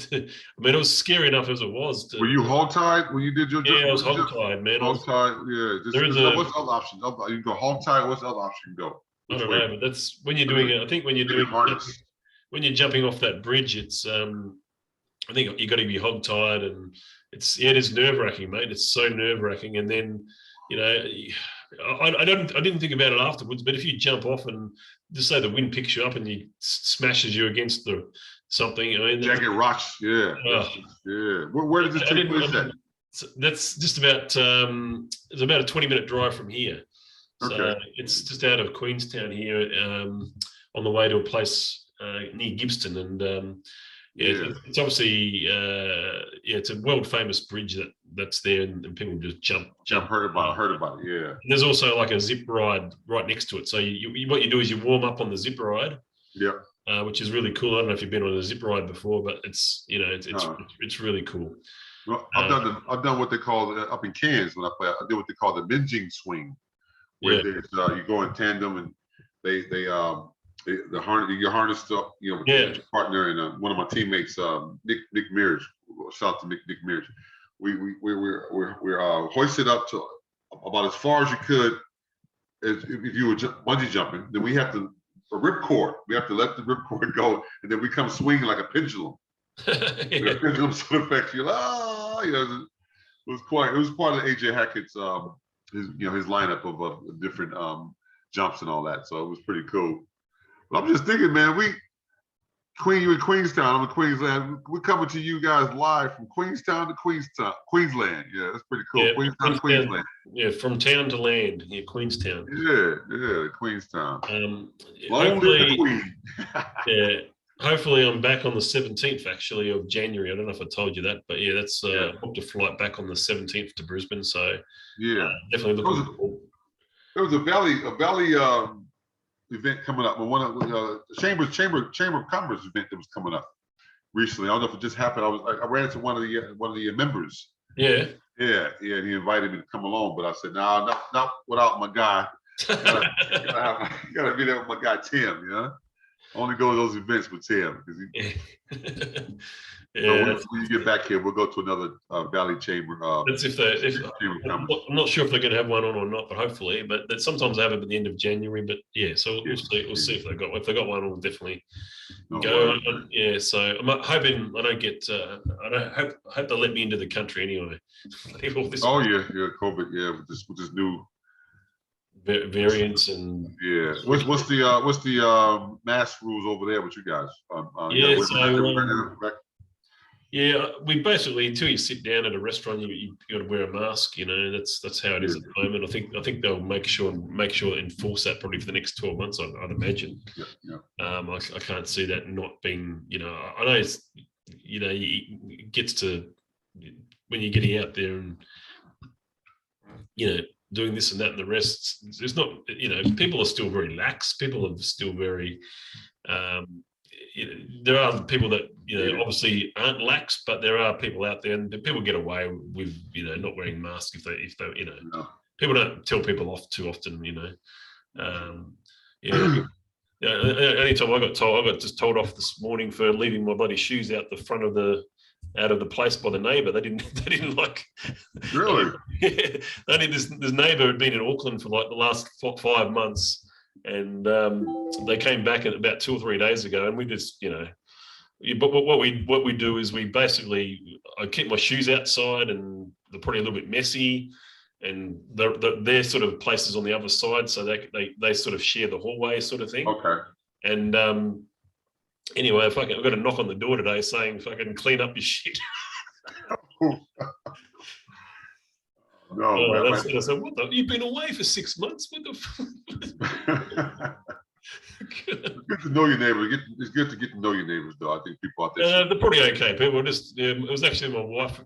Speaker 2: mean, it was scary enough as it was.
Speaker 3: Were you hog-tied when you did your jump?
Speaker 2: Yeah, I was hog-tied, man.
Speaker 3: Hog-tied, yeah. What's the other option? You can go hog-tied. What's the other option you go?
Speaker 2: I don't know, but that's when you're doing it. I think when you're doing when you're jumping off that bridge, it's I think you got to be hog-tied, and it is nerve-wracking, mate. It's so nerve-wracking, and then I didn't think about it afterwards, but if you jump off and just say the wind picks you up and you smashes you against something, I mean,
Speaker 3: jagged rocks, yeah. Where did this take place at?
Speaker 2: That's just about it's about a 20-minute drive from here. So it's just out of Queenstown here, on the way to a place near Gippsland, and it's obviously it's a world famous bridge that's there, and people just jump.
Speaker 3: Heard about it, yeah.
Speaker 2: And there's also like a zip ride right next to it. So what you do is you warm up on the zip ride.
Speaker 3: Yeah.
Speaker 2: Which is really cool. I don't know if you've been on a zip ride before, but it's really cool.
Speaker 3: Well, I've done what they call up in Cairns when I play. I did what they call the binging swing, where you go in tandem and you're harnessed up, with your partner, and one of my teammates, Nick Mears. Shout out to Nick Mears. We're hoisted up to about as far as you could, as if you were bungee jumping. Then we have a ripcord. We have to let the ripcord go, and then we come swinging like a pendulum. The pendulum sort of affects you. It was part of AJ Hackett's his lineup of different jumps and all that. So it was pretty cool. But I'm just thinking, man, you in Queenstown, I'm in Queensland. We're coming to you guys live from Queenstown to Queensland. Yeah, that's pretty cool.
Speaker 2: Yeah,
Speaker 3: Queenstown to Queensland.
Speaker 2: Yeah, from town to land. Yeah, Queenstown.
Speaker 3: Yeah, Queenstown.
Speaker 2: Hopefully I'm back on the 17th actually of January. I don't know if I told you that, but yeah, that's booked a flight back on the 17th to Brisbane. So definitely looking forward.
Speaker 3: There was a Valley event coming up. One of the Chamber of Commerce event that was coming up recently. I don't know if it just happened. I ran into one of the members. Yeah. And he invited me to come along, but I said, no, not without my guy. Gotta be there with my guy Tim. Only go to those events with Tim because
Speaker 2: Yeah.
Speaker 3: when you get back here, we'll go to another Valley Chamber.
Speaker 2: That's if I'm not sure if they're going to have one on or not, but hopefully. But that sometimes they have it at the end of January. But yeah, so we'll see. We'll see if they got. If they got one, we'll definitely go. Yeah. So I'm hoping I don't get. I hope they let me into the country anyway.
Speaker 3: Oh yeah, COVID. Yeah, with this new
Speaker 2: variants and
Speaker 3: what's the mask rules over there with you guys?
Speaker 2: We basically, until you sit down at a restaurant, you got to wear a mask. You know, that's how it is at the moment. I think they'll make sure enforce that probably for the next 12 months. I'd imagine. I can't see that not being. You know, I know it's. You know, it gets to when you're getting out there and doing this and that and the rest. There's not. You know, people are still very lax. People are still very. There are people that obviously aren't lax, but there are people out there, and people get away with not wearing masks if they people don't tell people off too often. Anytime I got just told off this morning for leaving my bloody shoes out the front of the place by the neighbour. They didn't like.
Speaker 3: Really?
Speaker 2: Only this neighbour had been in Auckland for like the last 5 months. And they came back about 2 or 3 days ago, and we just, but what we do is I keep my shoes outside, and they're probably a little bit messy, and they're sort of places on the other side, so they sort of share the hallway sort of thing.
Speaker 3: Okay.
Speaker 2: And anyway, I've got a knock on the door today saying if I can clean up your shit.
Speaker 3: No,
Speaker 2: I said, what the? You've been away for 6 months. What the?
Speaker 3: Good to know your neighbors. It's good to get to know your neighbors, though. I think people out there.
Speaker 2: They're pretty okay. People just. It was actually my wife,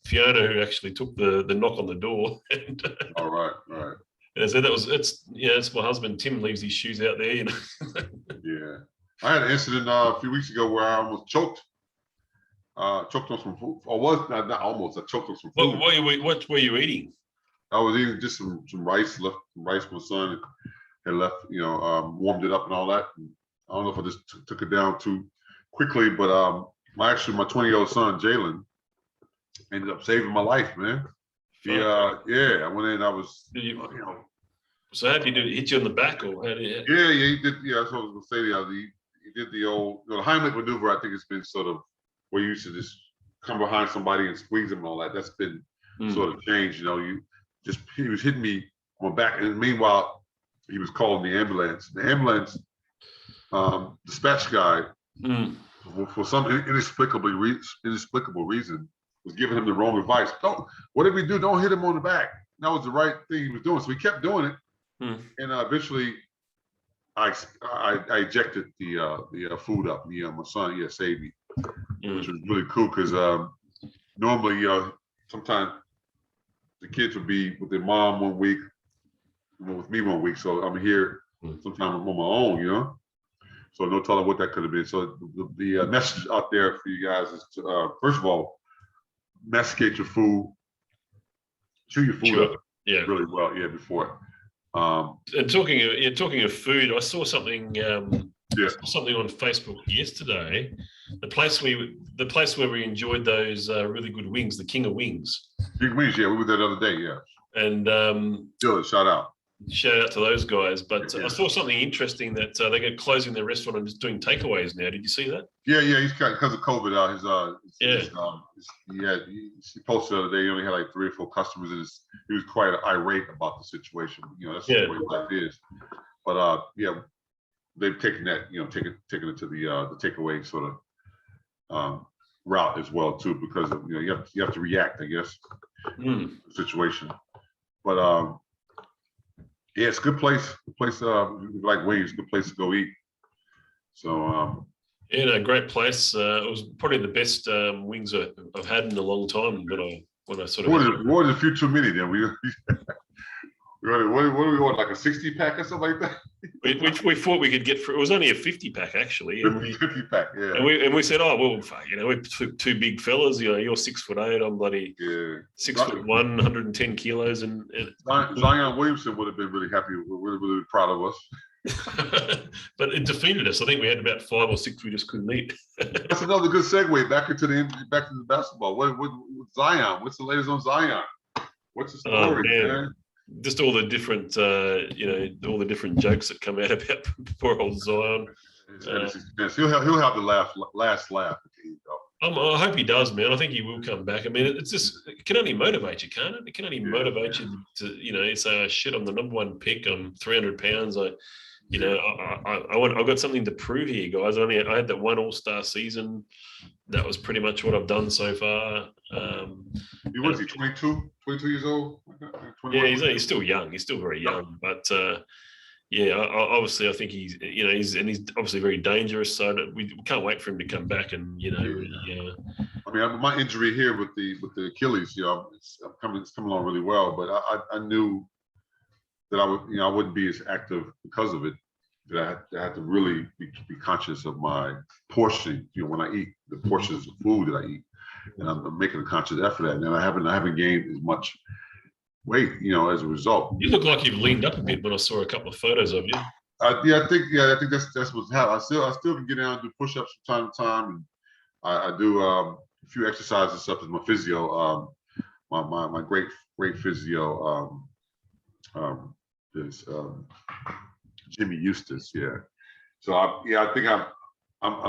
Speaker 2: Fiona, who actually took the knock on the door. And,
Speaker 3: all right.
Speaker 2: And I said it's my husband. Tim leaves his shoes out there.
Speaker 3: Yeah, I had an incident a few weeks ago where I almost choked. Choked on some food. Or was not almost. I choked on some food.
Speaker 2: What were you eating?
Speaker 3: I was eating just some rice. Left some rice. My son had left. Warmed it up and all that. And I don't know if I just took it down too quickly, but my 20-year-old son Jalen ended up saving my life, man. I went in. I was.
Speaker 2: So how did you do it? Hit you on the back or how did you?
Speaker 3: Yeah, he did. Yeah, that's what I was gonna say. He did the old the Heimlich maneuver. I think it's been sort of. Where you used to just come behind somebody and squeeze them and all that. That's been sort of changed. He was hitting me on my back. And meanwhile, he was calling the ambulance. The ambulance dispatch guy, for some inexplicable reason, was giving him the wrong advice. What did we do? Don't hit him on the back. That was the right thing he was doing. So he kept doing it. And eventually, I ejected the food up. My son, saved me. Which was really cool because normally sometimes the kids would be with their mom 1 week, with me 1 week. So I'm here sometimes I'm on my own, So no telling what that could have been. So the message out there for you guys is to, first of all, masticate your food, chew your food up really well, before.
Speaker 2: And talking of food, I saw something. Something on Facebook yesterday. The place where we enjoyed those really good wings, the King of Wings.
Speaker 3: King Wings, we were there the other day,
Speaker 2: And
Speaker 3: shout out
Speaker 2: to those guys. But I saw something interesting that they're closing their restaurant and just doing takeaways now. Did you see that?
Speaker 3: Yeah. He's got because of COVID. He posted the other day. He only had like 3 or 4 customers, and he was quite irate about the situation. That's the way life is. But they've taken that, taken it to the takeaway sort of route as well too, because you have to react, I guess, to the situation. But it's a good place. The place like wings, good place to go eat. So
Speaker 2: great place. It was probably the best wings I've had in a long time. When I sort of
Speaker 3: more than a few too many. Then what do we want, like a 60-pack or something like that?
Speaker 2: Which we thought we could get through. It was only a 50-pack actually.
Speaker 3: 50-pack, yeah.
Speaker 2: And we said, oh well, we're 2 big fellas. You're 6'8", I'm bloody 6'1", 110 kilos, and
Speaker 3: Zion Williamson would have been really happy. Really proud of us.
Speaker 2: but it defeated us. I think we had about 5 or 6 we just couldn't eat.
Speaker 3: That's another good segue back into the basketball. What Zion? What's the latest on Zion? What's the story, man?
Speaker 2: Just all the different, all the different jokes that come out about poor old Zion.
Speaker 3: He'll have the last laugh.
Speaker 2: I hope he does, man. I think he will come back. I mean, it can only motivate you, can't it? It can only motivate you to, say, shit, I'm the #1 pick. I'm 300 pounds. I've got something to prove here, guys. I had that one All-Star season. That was pretty much what I've done so far.
Speaker 3: What is he, 22 years old?
Speaker 2: Yeah, he's still young. He's still very young. But obviously, I think he's obviously very dangerous. So we can't wait for him to come back. And
Speaker 3: I mean, my injury here with the Achilles, it's coming along really well. But I knew that I wouldn't be as active because of it. That I had to really be conscious of my portion. When I eat, the portions of food that I eat, and I'm making a conscious effort at it. And I haven't gained as much weight, as a result.
Speaker 2: You look like you've leaned up a bit when I saw a couple of photos of you.
Speaker 3: I think that's what's happening. I still can get down and do push-ups from time to time, and I do a few exercises and stuff with my physio. My great physio is Jimmy Eustace. Yeah. So I think I'm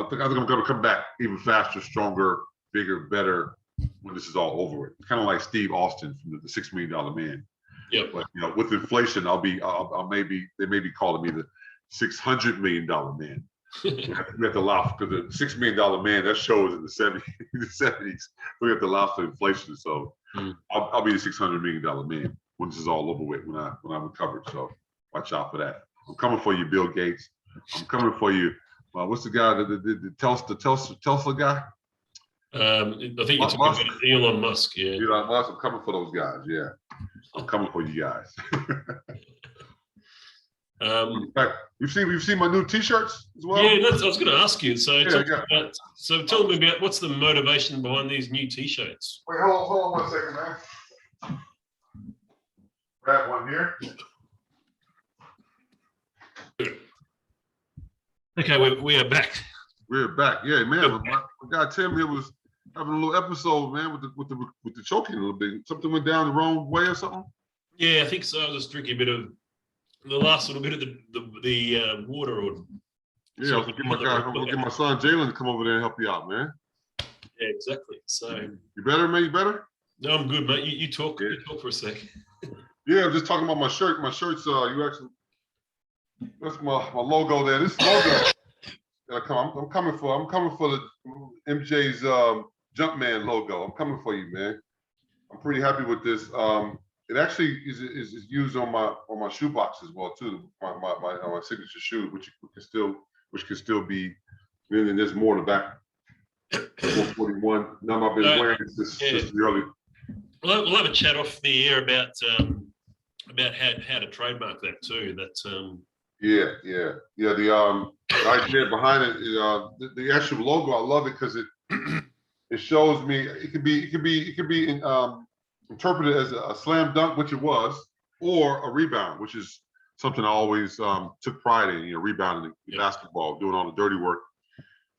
Speaker 3: going to come back even faster, stronger, bigger, better when this is all over with. Kind of like Steve Austin from the $6 Million Man.
Speaker 2: Yeah.
Speaker 3: But with inflation, they may be calling me the $600 million man. We have to laugh because the $6 Million Man, that show was in the 70s. We have to laugh for inflation. So I'll be the $600 million man when this is all over with, when I'm recovered. So watch out for that. I'm coming for you, Bill Gates. I'm coming for you. What's the guy, the Tesla guy?
Speaker 2: I think you're talking about Elon Musk. Yeah.
Speaker 3: Elon Musk. I'm coming for those guys. Yeah. I'm coming for you guys. In fact, you've seen my new T-shirts as well.
Speaker 2: Yeah, I was going to ask you. So tell me about what's the motivation behind these new T-shirts.
Speaker 3: Wait, hold on 1 second, man. Grab one here.
Speaker 2: Okay, we are back.
Speaker 3: We're back. Yeah, man. My guy Tim here was having a little episode, man, with the choking a little bit. Something went down the wrong way or something.
Speaker 2: Yeah, I think so. I was just drinking a bit of the last little bit of the water.
Speaker 3: Yeah, I'm gonna get my son Jalen to come over there and help you out, man.
Speaker 2: Yeah, exactly. So
Speaker 3: you better, man. You better.
Speaker 2: No, I'm good, mate. You talk. You talk for a sec.
Speaker 3: Yeah, I'm just talking about my shirt. My shirt's you actually. That's my logo there. This logo. I'm coming for the MJ's Jumpman logo. I'm coming for you, man. I'm pretty happy with this. It actually is used on my shoebox as well too. My signature shoe, which can still be. And there's more in the back. 441. Now I've been wearing this early.
Speaker 2: We'll have a chat off the air about how to trademark that too.
Speaker 3: Yeah. The idea behind it, the actual logo, I love it because it shows me it can be interpreted as a slam dunk, which it was, or a rebound, which is something I always took pride in. Rebounding in basketball, doing all the dirty work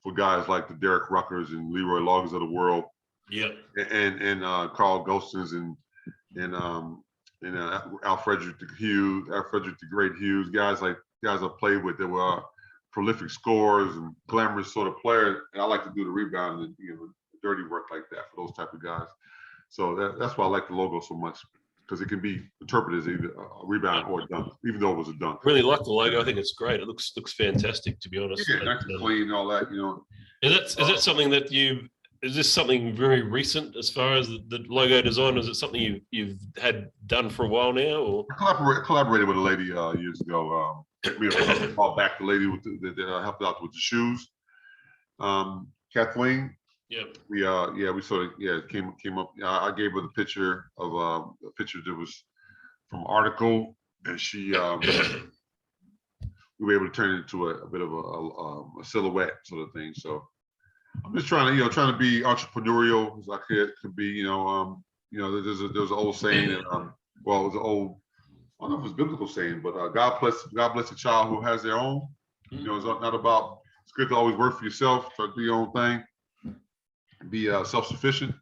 Speaker 3: for guys like the Derek Ruckers and Leroy Loggins of the world.
Speaker 2: Yeah.
Speaker 3: And Carl Gostins and Al Frederick the Great Hughes, guys I played with that were prolific scorers and glamorous sort of players. And I like to do the rebound and dirty work like that for those type of guys. So that's why I like the logo so much, because it can be interpreted as either a rebound or a dunk, even though it was a dunk.
Speaker 2: Really like the logo. I think it's great. It looks fantastic, to be honest.
Speaker 3: Yeah, nice and clean and all that.
Speaker 2: Is that something that is this something very recent as far as the logo design? Is it something you've had done for a while now? Or
Speaker 3: I collaborated with a lady years ago. We called back the lady that helped out with the shoes. Kathleen.
Speaker 2: Yeah.
Speaker 3: We sort of came up. I gave her the picture of a picture that was from an article, and she we were able to turn it into a bit of a silhouette sort of thing. So I'm just trying to be entrepreneurial as I could be. There's an old saying that it was an old, I don't know if it's biblical saying, but God bless a child who has their own. You know, it's not about. It's good to always work for yourself, try to do your own thing, be self-sufficient.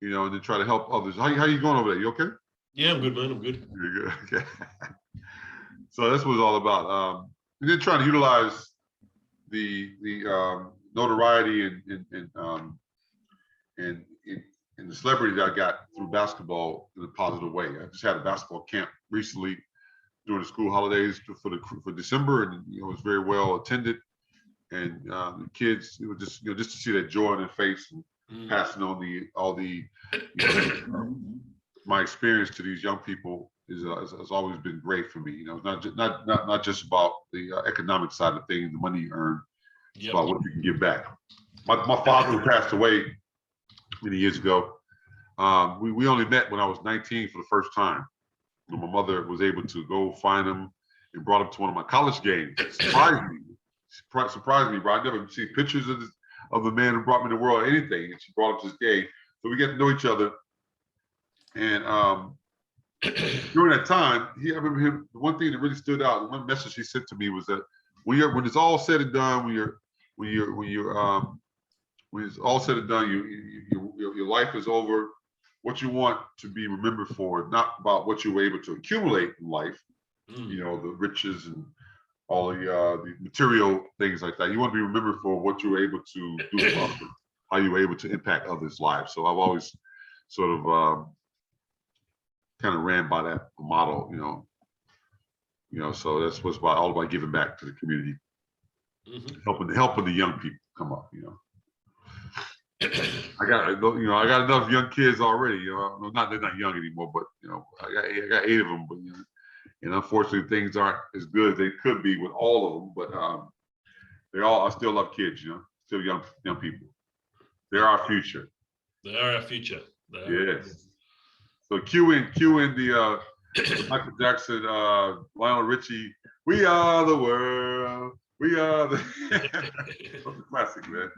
Speaker 3: You know, and then try to help others. How you going over there? You okay?
Speaker 2: Yeah, I'm good, man. I'm good.
Speaker 3: You're good. Okay. So that's what it's all about. And then trying to utilize the notoriety and the celebrity that I got through basketball in a positive way. I just had a basketball camp recently during the school holidays for December, and it was very well attended. And the kids, it was just just to see that joy on their face and passing on my experience to these young people has always been great for me. You know, it's not just about the economic side of things, the money you earn, it's about what you can give back. My father, who passed away many years ago, we only met when I was 19 for the first time. And my mother was able to go find him and brought him to one of my college games. It surprised me, bro. I never seen pictures of the man who brought me to the world or anything. And she brought him to this game. So we get to know each other. And during that time, I remember him. The one thing that really stood out, and one message he sent to me was that when it's all said and done, when it's all said and done, your life is over. What you want to be remembered for, not about what you were able to accumulate in life, you know, the riches and all the material things like that. You want to be remembered for what you were able to do, how you were able to impact others' lives. So I've always sort of kind of ran by that model, you know. So that's what's all about giving back to the community, helping the young people come up, you know. I got enough young kids already. You know, they're not young anymore, but you know, I got 8 of them. But you know, and unfortunately, things aren't as good as they could be with all of them. But I still love kids. You know, still young people. They're our future.
Speaker 2: They are our future.
Speaker 3: Yes. So cue in the Michael Jackson, Lionel Richie. We are the world. We are the. That's a classic, man.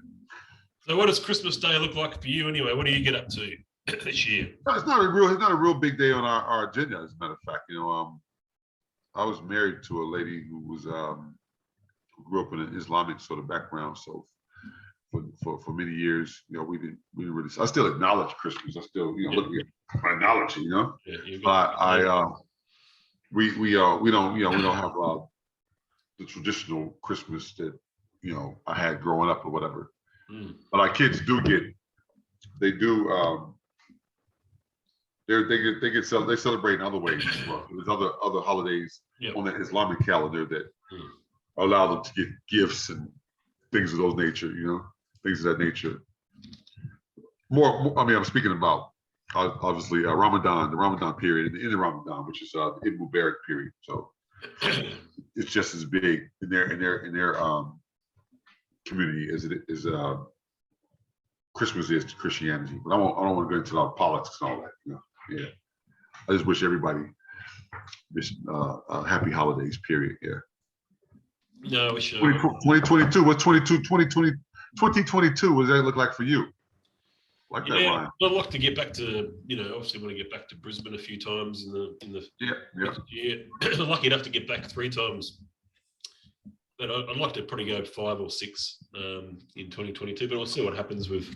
Speaker 2: So what does Christmas Day look like for you anyway? What do you get up to this year?
Speaker 3: It's not a real big day on our agenda, as a matter of fact. You know, I was married to a lady who was who grew up in an Islamic sort of background. So for many years, you know, we didn't really. I still acknowledge Christmas. I still, you know, look at my knowledge, you know. Yeah, we don't have the traditional Christmas that, you know, I had growing up or whatever. But our kids they celebrate in other ways as well. There's other holidays on the Islamic calendar that allow them to get gifts and things of those nature, you know, things of that nature. More I mean, I'm speaking about obviously Ramadan, the Ramadan period, in the Ramadan, which is the Eid Mubarak period. So it's just as big in their community as it is Christmas is to Christianity. But I don't want to go into politics and all that. You know? Yeah. I just wish everybody this happy holidays. Period. Yeah.
Speaker 2: No, we should.
Speaker 3: 2022. What's 2022? What does that look like for you? Like that, Ryan?
Speaker 2: I'd like to get back to, you know, obviously want to get back to Brisbane a few times in the next year. Lucky enough to get back 3 times. But I'd like to probably go 5 or 6 in 2022. But we'll see what happens with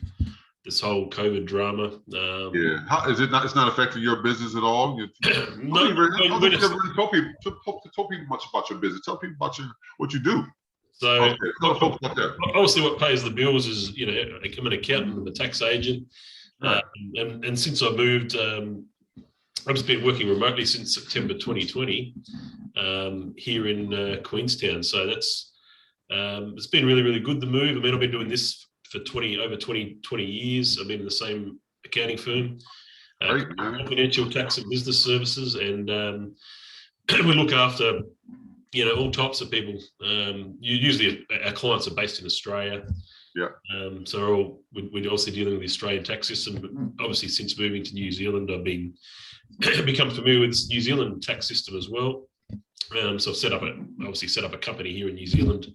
Speaker 2: this whole COVID drama.
Speaker 3: How is it not? It's not affecting your business at all. Don't really tell people much about your business. Tell people about what you do.
Speaker 2: So obviously, what pays the bills is, you know, I'm an accountant and a tax agent,
Speaker 3: right.
Speaker 2: And since I moved, I've just been working remotely since September 2020 here in Queenstown. So that's it's been really, really good, the move. I mean, I've been doing this for 20 years. I've been in the same accounting firm, Confidential Tax and Business Services, and we look after, you know, all types of people. Usually our clients are based in Australia.
Speaker 3: Yeah.
Speaker 2: So we're also dealing with the Australian tax system, but obviously since moving to New Zealand, I've become familiar with the New Zealand tax system as well. So I've set up a company here in New Zealand.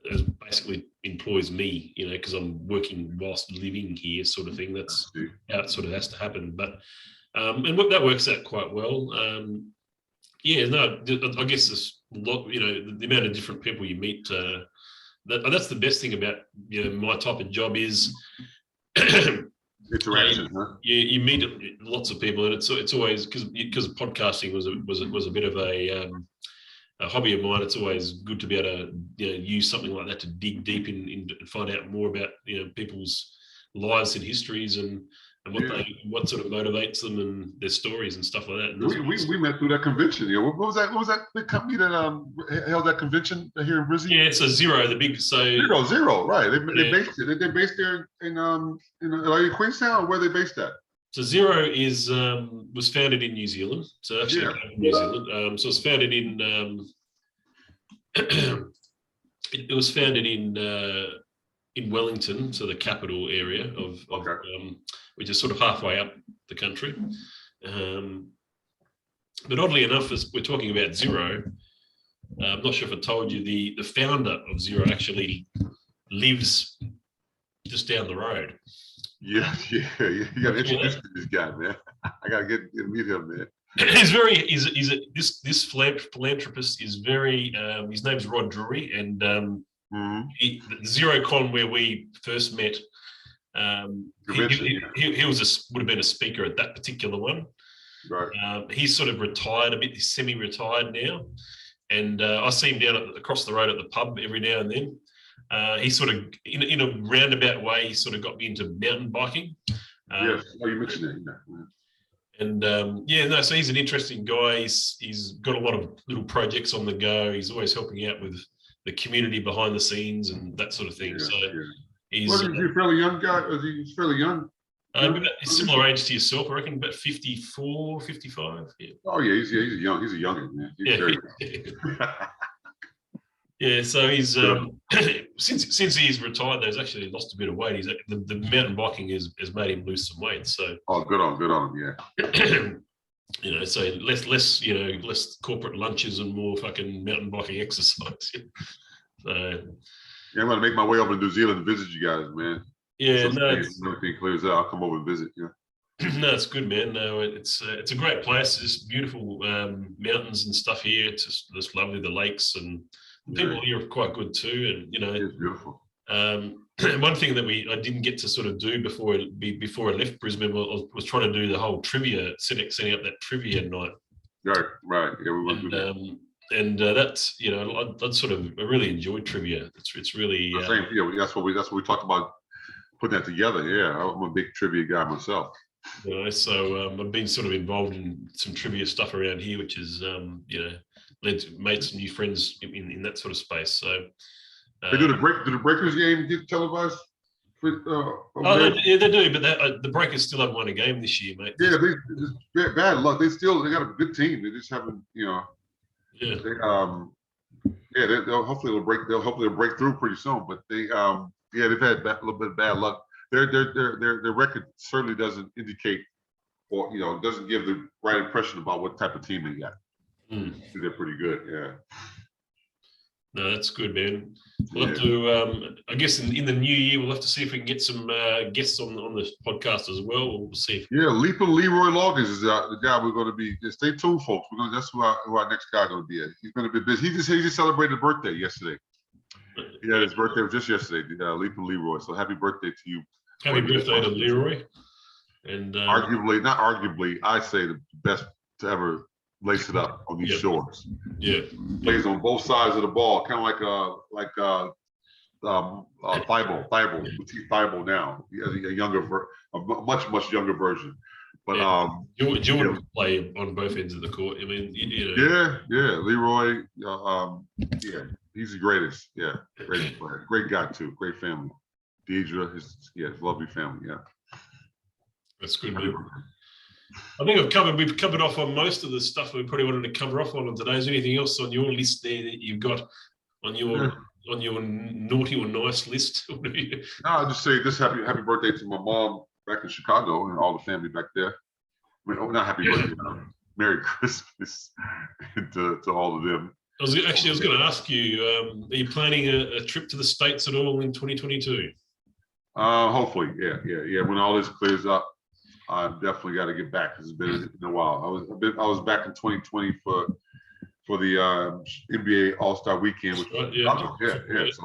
Speaker 2: It basically employs me, you know, because I'm working whilst living here, sort of thing. That's how it sort of has to happen. But and that works out quite well. I guess the amount of different people you meet. That's the best thing about my type of job is
Speaker 3: interaction. Huh?
Speaker 2: You meet lots of people, and it's always because podcasting was a bit of a hobby of mine. It's always good to be able to use something like that to dig deep in and find out more about people's lives and histories and what sort of motivates them and their stories and stuff like that. And
Speaker 3: we met through that convention. What was that? What was that big company that held that convention here in Brisbane?
Speaker 2: Yeah, it's a Zero, the big
Speaker 3: Zero, right? They based it. They're based there in Queenstown, or where they based at?
Speaker 2: So Zero was founded in New Zealand. So actually New Zealand. So it was founded in it was founded in Wellington, so the capital area of which is sort of halfway up the country. But oddly enough, as we're talking about Zero, I'm not sure if I told you, the founder of Zero actually lives just down the road.
Speaker 3: Yeah. You got to introduce me to this guy, man. I got to get meet him, man. This
Speaker 2: philanthropist is very. His name's Rod Drury, and the ZeroCon where we first met. He would have been a speaker at that particular one.
Speaker 3: Right.
Speaker 2: He's sort of retired a bit. He's semi-retired now, and I see him down across the road at the pub every now and then. He sort of, in a roundabout way, he sort of got me into mountain biking.
Speaker 3: Yes, you mentioned that.
Speaker 2: And so he's an interesting guy. He's got a lot of little projects on the go. He's always helping out with the community behind the scenes and that sort of thing. He's
Speaker 3: a fairly young guy. He's fairly young.
Speaker 2: Similar age to yourself, I reckon, about 54, 55. Yeah.
Speaker 3: Oh yeah, he's young. He's a youngin', man. He's very
Speaker 2: Yeah, so he's since he's retired, though, he's actually lost a bit of weight. He's the mountain biking has made him lose some weight. So
Speaker 3: good on him, yeah.
Speaker 2: So less corporate lunches and more fucking mountain biking exercise. So
Speaker 3: I'm gonna make my way over to New Zealand to visit you guys, man.
Speaker 2: Yeah,
Speaker 3: everything clears out, I'll come over and visit. Yeah.
Speaker 2: No, it's good, man. No, it's a great place. There's beautiful mountains and stuff here. It's just lovely. The lakes and the people here are quite good too. And
Speaker 3: it's beautiful.
Speaker 2: One thing that I didn't get to sort of do before I left Brisbane was trying to do the whole trivia, setting up that trivia night.
Speaker 3: Right. Yeah, we went through
Speaker 2: and that's I'd sort of really enjoyed trivia. It's really
Speaker 3: same. That's what we talked about. Putting that together, I'm a big trivia guy myself.
Speaker 2: So I've been sort of involved in some trivia stuff around here, which is led to made some new friends in that sort of space. So
Speaker 3: they do the Breakers game get televised?
Speaker 2: They do, but the Breakers still haven't won a game this year, mate.
Speaker 3: Yeah, bad luck. They got a good team. They just haven't,
Speaker 2: Yeah.
Speaker 3: Hopefully they'll break through pretty soon. But they've had a little bit of bad luck. Their record certainly doesn't indicate, or doesn't give the right impression about what type of team they got. They're pretty good, yeah.
Speaker 2: No, that's good, man. We'll have to, I guess, in the new year, we'll have to see if we can get some guests on the podcast as well. We'll see.
Speaker 3: Leaping Leroy Loggins is the guy we're going to be. Stay tuned, folks. That's who our next guy going to be. He's going to be busy. He just celebrated a birthday yesterday. Yeah, his birthday was just yesterday. Leaping Leroy. So happy birthday to you.
Speaker 2: Happy birthday to Leroy. And
Speaker 3: not arguably, I say the best to ever lace it up on these shores.
Speaker 2: Yeah,
Speaker 3: plays on both sides of the ball, kind of like Thibault. We see Thibault now. He has a much younger version. But
Speaker 2: Jordan would play on both ends of the court. I mean,
Speaker 3: Leroy. He's the greatest. Yeah, great player, great guy too, great family. Deidre, his lovely family. Yeah,
Speaker 2: that's good. I think we've covered off on most of the stuff we probably wanted to cover off on today. Is there anything else on your list there that you've got on your naughty or nice list?
Speaker 3: No, I'll just say this happy birthday to my mom back in Chicago and all the family back there. I mean, not happy birthday, Merry Christmas to all of them.
Speaker 2: I was going to ask you, are you planning a trip to the States at all in 2022?
Speaker 3: Hopefully, yeah. When all this clears up, I've definitely got to get back. It's been a while. I was back in 2020 for for the NBA All-Star Weekend. Which
Speaker 2: Right, yeah.
Speaker 3: yeah. So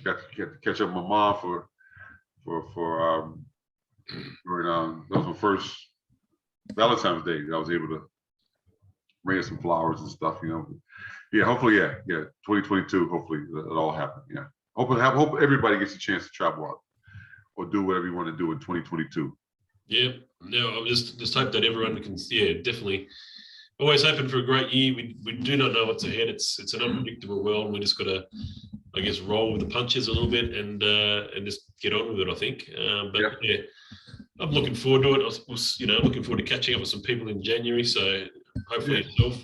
Speaker 3: got to catch up with my mom for that was my first Valentine's Day. I was able to bring her some flowers and stuff, you know. Yeah, hopefully, yeah. 2022, hopefully it'll all happen. Yeah. Hope everybody gets a chance to travel out or do whatever you want to do in 2022.
Speaker 2: Yeah, no, I just hope that everyone can. Yeah, definitely. Always hoping for a great year. We do not know what's ahead. It's an unpredictable world, and we just got to, I guess, roll with the punches a little bit and just get on with it. I think. Yeah, I'm looking forward to it. I was, looking forward to catching up with some people in January. So hopefully yourself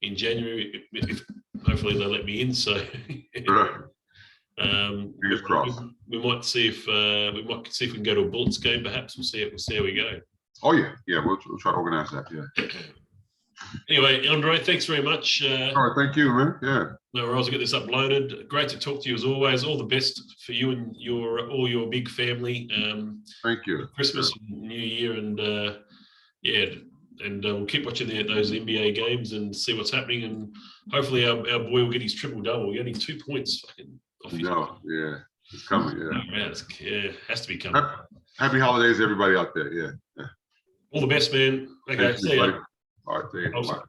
Speaker 2: in January. If hopefully they let me in. So.
Speaker 3: Fingers crossed.
Speaker 2: We might see if we can go to a Bullets game. Perhaps we'll see how we go.
Speaker 3: Oh yeah. We'll try to organize that. Yeah.
Speaker 2: Anyway, Andre, thanks very much.
Speaker 3: All right, thank you, man. Yeah.
Speaker 2: No worries. I'll get this uploaded. Great to talk to you as always. All the best for you and all your big family.
Speaker 3: Thank you.
Speaker 2: Christmas and New Year, and we'll keep watching those NBA games and see what's happening. And hopefully our boy will get his triple double. He only 2 points. Fucking.
Speaker 3: Yeah, it's coming. Yeah,
Speaker 2: has to be coming.
Speaker 3: Happy holidays, everybody out there. Yeah.
Speaker 2: All the best, man. Okay, see you.
Speaker 3: All right, see you. Bye.